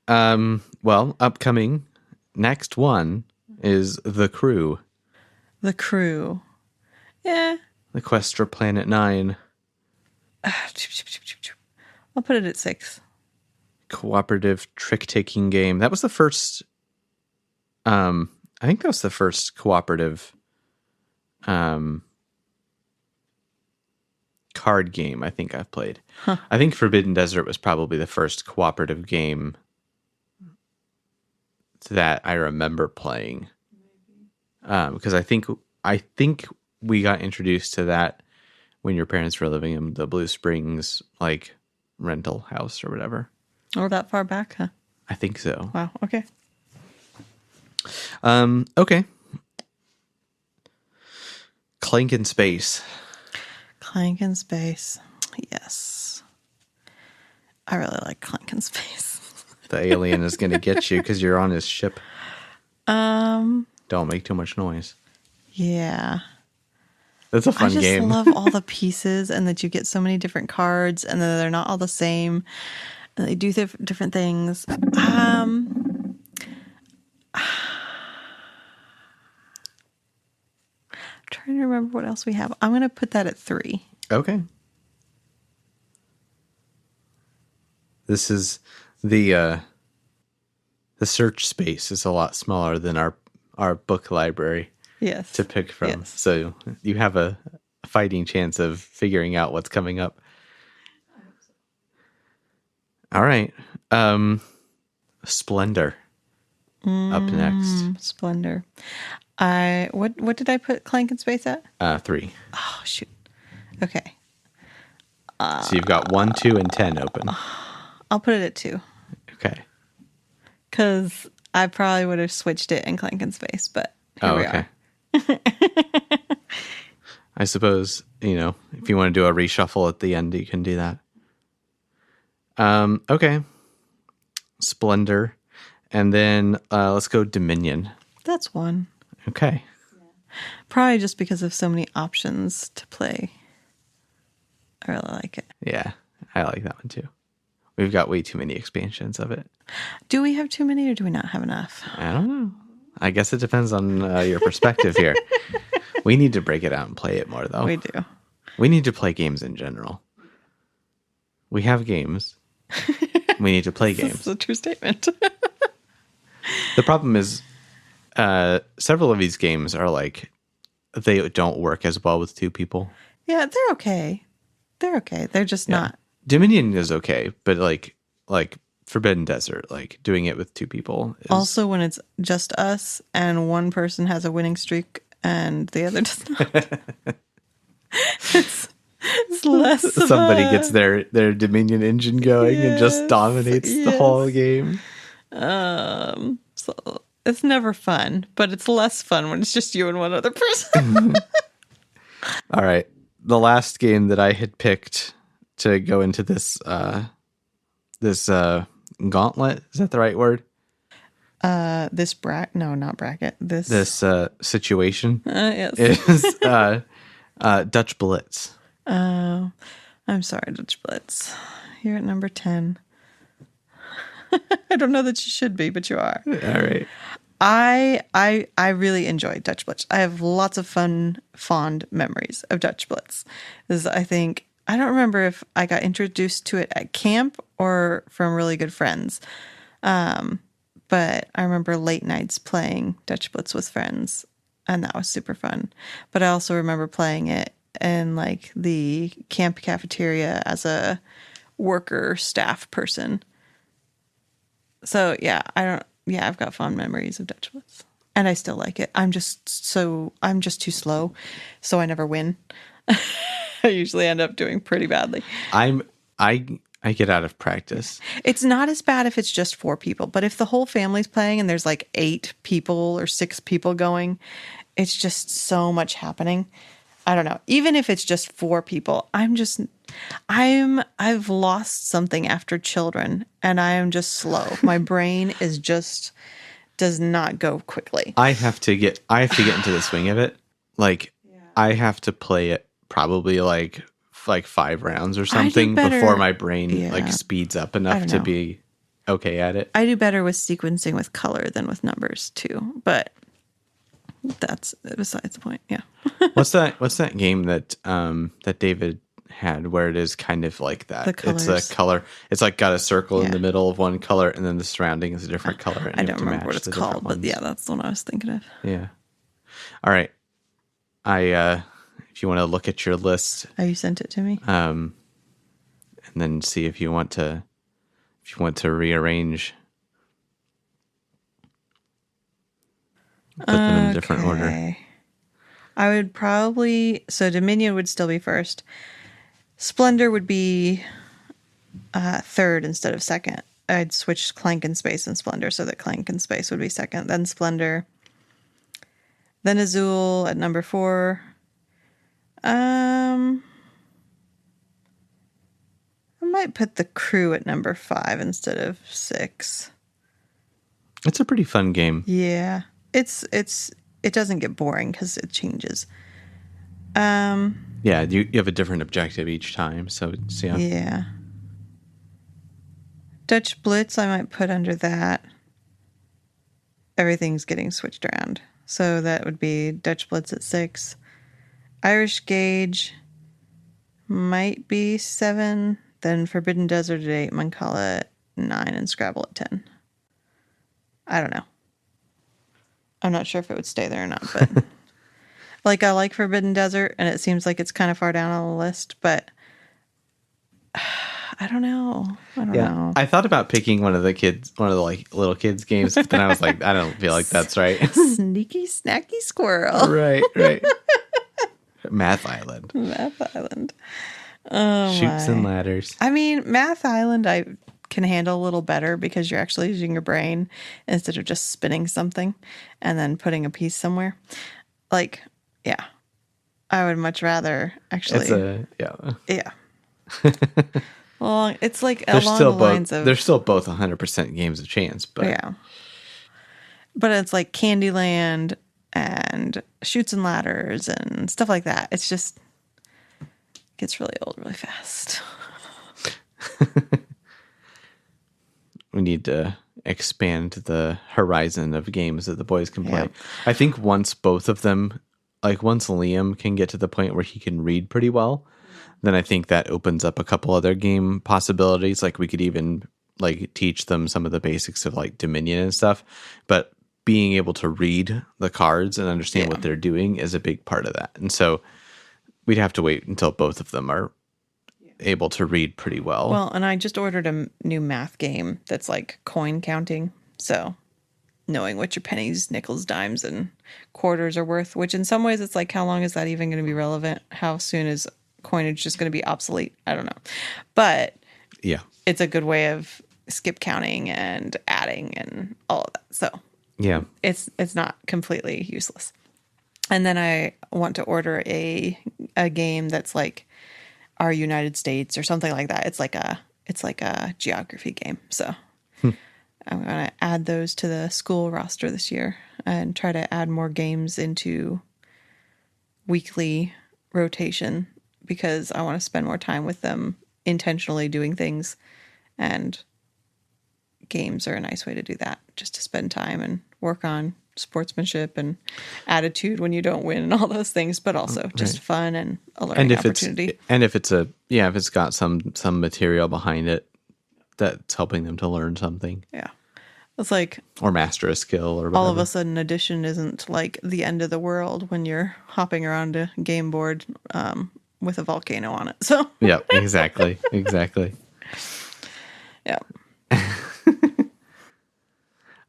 Well, upcoming next one is The Crew. The Crew. Yeah. The Quest for Planet 9. I'll put it at 6. Cooperative trick-taking game. That was the first... I think that was the first cooperative card game I think I've played. Huh. I think Forbidden Desert was probably the first cooperative game that I remember playing. Because I think we got introduced to that when your parents were living in the Blue Springs like rental house or whatever. Oh, that far back, huh? I think so. Wow. Okay. Okay. Clank in Space. Clank in Space. Yes. I really like Clank in Space. The alien is going to get you because you're on his ship. Don't make too much noise. Yeah. That's a fun game. I just love all the pieces and that you get so many different cards and then they're not all the same and they do different things. Trying to remember what else we have. I'm going to put that at 3. Okay. This is the search space is a lot smaller than our book library. Yes. To pick from. Yes. So you have a fighting chance of figuring out what's coming up. All right. Splendor. Up next. Splendor. What did I put Clank in Space at? 3. Oh, shoot. Okay. So you've got 1, 2, and 10 open. I'll put it at 2. Okay. Because I probably would have switched it in Clank in Space, but here we are. I suppose, if you want to do a reshuffle at the end, you can do that. Okay. Splendor. And then let's go Dominion. That's 1. Okay. Probably just because of so many options to play. I really like it. Yeah, I like that one too. We've got way too many expansions of it. Do we have too many or do we not have enough? I don't know. I guess it depends on your perspective here. We need to break it out and play it more, though. We do. We need to play games in general. We have games. We need to play games. That's a true statement. The problem is several of these games are like, they don't work as well with 2 people. Yeah, they're okay. They're okay. They're just not. Dominion is okay, but like Forbidden Desert, like doing it with 2 people. Also, when it's just us and one person has a winning streak and the other does not. it's less. Somebody gets their Dominion engine going and just dominates the whole game. So it's never fun, but it's less fun when it's just you and one other person. All right. The last game that I had picked to go into this gauntlet, is that the right word? No, not bracket. This situation yes. is Dutch Blitz. Oh, I'm sorry, Dutch Blitz. You're at number 10. I don't know that you should be, but you are. All right. I really enjoy Dutch Blitz. I have lots of fond memories of Dutch Blitz. I don't remember if I got introduced to it at camp or from really good friends. But I remember late nights playing Dutch Blitz with friends, and that was super fun. But I also remember playing it in like the camp cafeteria as a worker staff person. So yeah, I've got fond memories of Dutch Blitz. And I still like it. I'm just too slow, so I never win. I usually end up doing pretty badly. I I get out of practice. It's not as bad if it's just 4 people, but if the whole family's playing and there's like 8 people or 6 people going, it's just so much happening. I don't know. Even if it's just 4 people, I've lost something after children and I am just slow. My brain does not go quickly. I have to get into the swing of it. Like I have to play it probably like 5 rounds or something before my brain like speeds up enough to be okay at it. I do better with sequencing with color than with numbers too, but that's besides the point. Yeah. What's that game that that David had where it is kind of like that? It's a color. It's like got a circle in the middle of one color and then the surrounding is a different color. And I don't remember what it's called, but yeah, that's the one I was thinking of. Yeah. All right. If you want to look at your list. Oh, you sent it to me? And then see if you want to rearrange. Put them in a different order. I would probably... So Dominion would still be first. Splendor would be third instead of second. I'd switch Clank and Space and Splendor so that Clank and Space would be second. Then Splendor. Then Azul at number 4. I might put the Crew at number 5 instead of 6. It's a pretty fun game. Yeah. It doesn't get boring because it changes. Yeah, you have a different objective each time, so it's, yeah. Yeah. Dutch Blitz I might put under that. Everything's getting switched around. So that would be Dutch Blitz at 6. Irish Gauge might be 7. Then Forbidden Desert at 8. Mancala at 9. And Scrabble at 10. I don't know. I'm not sure if it would stay there or not, but like I like Forbidden Desert and it seems like it's kind of far down on the list, but I don't know. I don't know. I thought about picking one of the like little kids games, but then I was like, I don't feel like that's right. Sneaky snacky squirrel. Right. Math Island. Oh, Chutes and ladders. I mean, Math Island I can handle a little better because you're actually using your brain instead of just spinning something and then putting a piece somewhere. Like, yeah. I would much rather actually. Yeah. Well, it's like along the lines of... They're still both 100% games of chance, but... Yeah. But it's like Candyland and Chutes and Ladders and stuff like that. It's just... gets really old really fast. We need to expand the horizon of games that the boys can play. Yeah. I think once both of them, like once Liam can get to the point where he can read pretty well, then I think that opens up a couple other game possibilities. Like we could even like teach them some of the basics of like Dominion and stuff. But being able to read the cards and understand what they're doing is a big part of that. And so we'd have to wait until both of them are able to read pretty well. Well, and I just ordered a new math game that's like coin counting. So knowing what your pennies, nickels, dimes, and quarters are worth, which in some ways it's like, how long is that even going to be relevant? How soon is coinage just going to be obsolete? I don't know. But yeah, it's a good way of skip counting and adding and all of that. So yeah, it's not completely useless. And then I want to order a game that's like Our United States or something like that. It's like a geography game. So I'm going to add those to the school roster this year and try to add more games into weekly rotation because I want to spend more time with them intentionally doing things, and games are a nice way to do that, just to spend time and work on sportsmanship and attitude when you don't win and all those things, but also just fun and a learning opportunity. If it's got some material behind it that's helping them to learn something. Yeah. It's like, or master a skill or whatever. All of a sudden addition isn't like the end of the world when you're hopping around a game board with a volcano on it. So yeah, exactly. Yeah.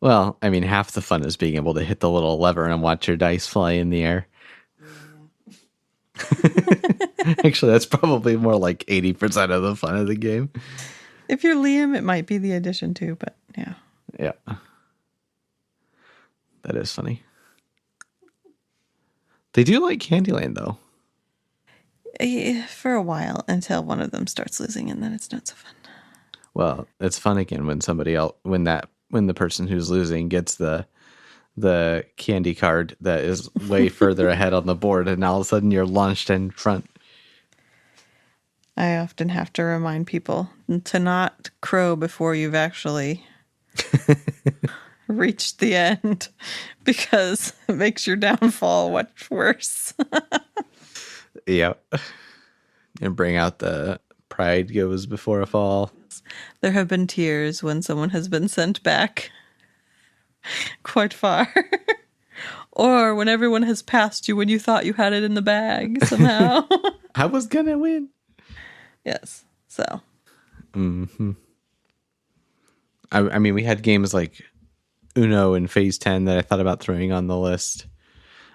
Well, I mean, half the fun is being able to hit the little lever and watch your dice fly in the air. Actually, that's probably more like 80% of the fun of the game. If you're Liam, it might be the addition too, but yeah. Yeah. That is funny. They do like Candyland, though. For a while, until one of them starts losing, and then it's not so fun. Well, it's fun again when somebody else, when the person who's losing gets the candy card that is way further ahead on the board, and all of a sudden you're launched in front. I often have to remind people to not crow before you've actually reached the end, because it makes your downfall much worse. Yeah. And bring out the pride goes before a fall. There have been tears when someone has been sent back quite far. Or when everyone has passed you when you thought you had it in the bag somehow. I was gonna win. Yes. So. Mm-hmm. I mean, we had games like Uno and Phase 10 that I thought about throwing on the list.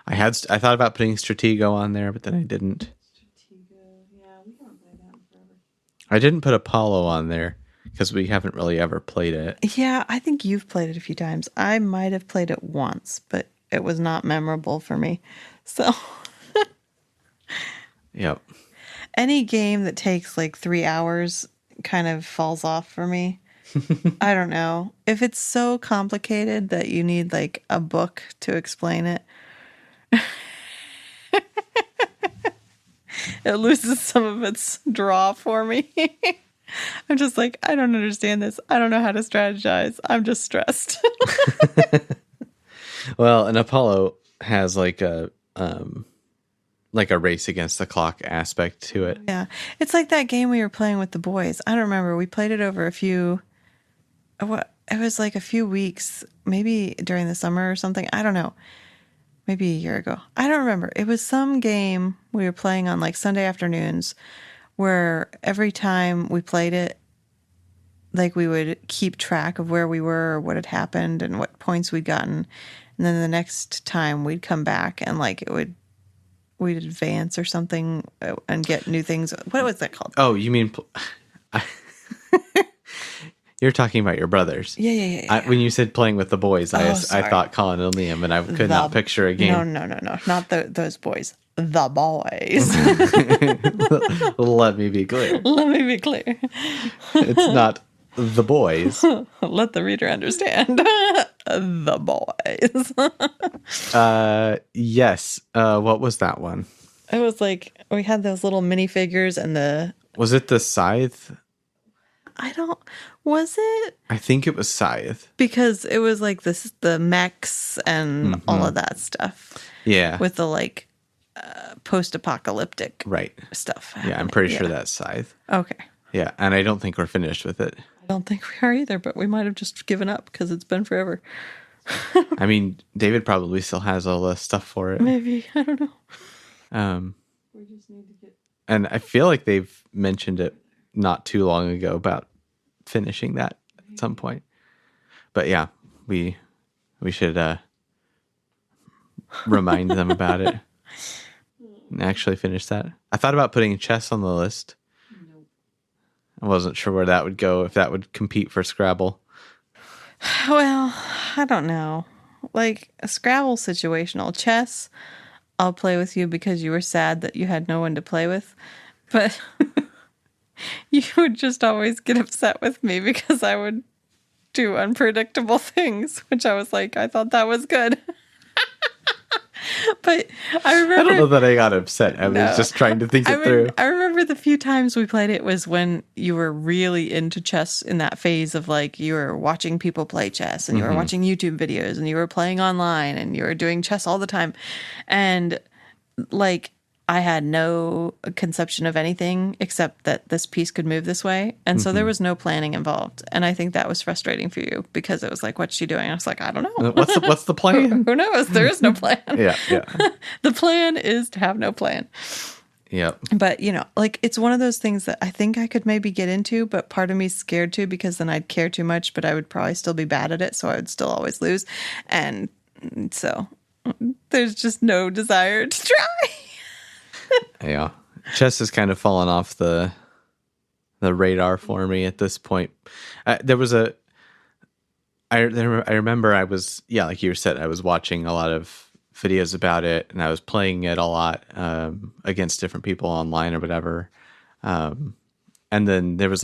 I thought about putting Stratego on there, but then I didn't. Stratego, yeah, we haven't played that in forever. I didn't put Apollo on there because we haven't really ever played it. Yeah, I think you've played it a few times. I might have played it once, but it was not memorable for me. So. Yep. Any game that takes like 3 hours kind of falls off for me. I don't know. If it's so complicated that you need like a book to explain it, it loses some of its draw for me. I'm just like, I don't understand this. I don't know how to strategize. I'm just stressed. Well, and Apollo has like a race against the clock aspect to it. Yeah. It's like that game we were playing with the boys. I don't remember. We played it over it was like a few weeks, maybe during the summer or something. I don't know. Maybe a year ago. I don't remember. It was some game we were playing on like Sunday afternoons where every time we played it, like we would keep track of where we were or what had happened and what points we'd gotten. And then the next time we'd come back and like we'd advance or something and get new things. What was that called? Oh, you mean... You're talking about your brothers. Yeah. When you said playing with the boys, I Sorry. thought Colin and Liam, and I could not picture a game. No. Not those boys. The boys. Let me be clear. Let me be clear. It's not the boys. Let the reader understand. The boys. Yes. What was that one? It was like, we had those little minifigures and Was it the Scythe? Was it? I think it was Scythe. Because it was like the mechs and all of that stuff. Yeah. With the like post-apocalyptic stuff. Yeah, I'm pretty sure that's Scythe. Okay. Yeah, and I don't think we're finished with it. I don't think we are either, but we might have just given up because it's been forever. I mean, David probably still has all the stuff for it. Maybe. I don't know. We just need to get... And I feel like they've mentioned it not too long ago about finishing that at some point. But yeah, we should remind them about it and actually finish that. I thought about putting chess on the list. Nope. I wasn't sure where that would go, if that would compete for Scrabble. Well, I don't know. Like a Scrabble situational. Chess, I'll play with you because you were sad that you had no one to play with. But you would just always get upset with me because I would do unpredictable things, which I was like, I thought that was good. But I remember... I don't know that I got upset. I was just trying to think it through. I remember the few times we played it was when you were really into chess in that phase of like you were watching people play chess and you were watching YouTube videos and you were playing online and you were doing chess all the time. And like I had no conception of anything except that this piece could move this way. And so there was no planning involved. And I think that was frustrating for you because it was like, what's she doing? I was like, I don't know. What's the plan? Who knows? There is no plan. Yeah. The plan is to have no plan. Yep. But, you know, like it's one of those things that I think I could maybe get into, but part of me's scared to because then I'd care too much, but I would probably still be bad at it. So I would still always lose. And so there's just no desire to try. Yeah. Chess has kind of fallen off the the radar for me at this point. There was a I remember I was, yeah, like you said, I was watching a lot of videos about it, and I was playing it a lot against different people online or whatever. And then there was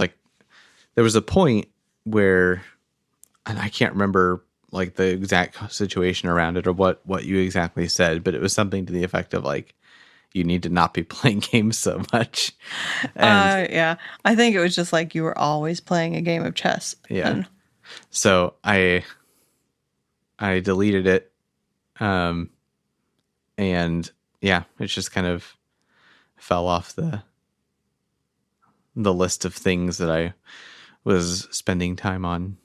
a point where, and I can't remember like the exact situation around it or what you exactly said, but it was something to the effect of like, you need to not be playing games so much. And Yeah, I think it was just like you were always playing a game of chess. yeah, And so I deleted it. And yeah, it just kind of fell off the list of things that I was spending time on.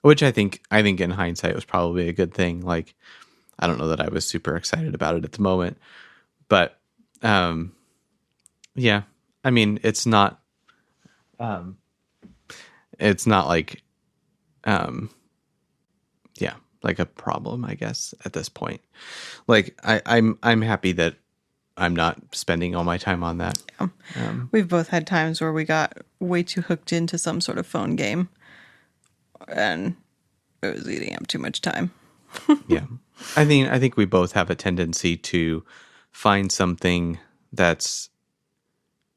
Which I think in hindsight was probably a good thing. Like, I don't know that I was super excited about it at the moment, but yeah, I mean, it's not like yeah, like a problem, I guess, at this point. Like, I'm happy that I'm not spending all my time on that. we've both had times where we got way too hooked into some sort of phone game, and it was eating up too much time. Yeah. I think we both have a tendency to find something that's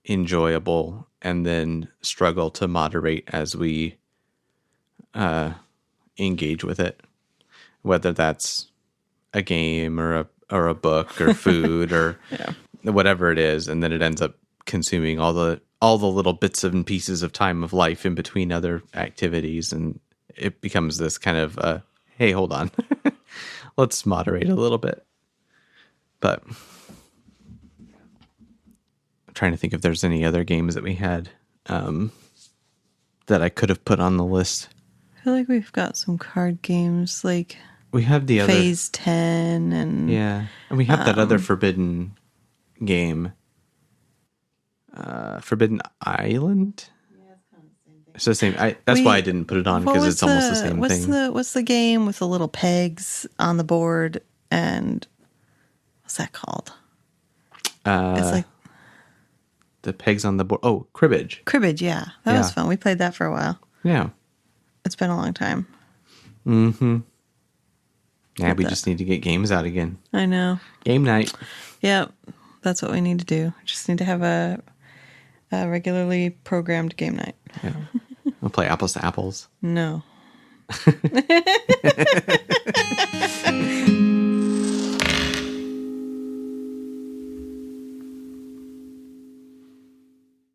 enjoyable and then struggle to moderate as we engage with it, whether that's a game or a book or food or Yeah. whatever it is, and then it ends up consuming all the little bits and pieces of time of life in between other activities, and it becomes this kind of hey, hold on. Let's moderate a little bit. But I'm trying to think if there's any other games that we had that I could have put on the list. I feel like we've got some card games like We have the other Phase 10 and yeah, and we have that other Forbidden game, Forbidden Island. It's the same. That's why I didn't put it on, because it's almost the same thing. What's the game with the little pegs on the board, and what's that called? It's like The pegs on the board. Oh, cribbage. cribbage. Yeah, that was fun. We played that for a while. Yeah. It's been a long time. Mm-hmm. Yeah, we just need to get games out again. I know. Game night. Yep, that's what we need to do. Just need to have a regularly programmed game night. Yeah. We'll play apples to apples. No.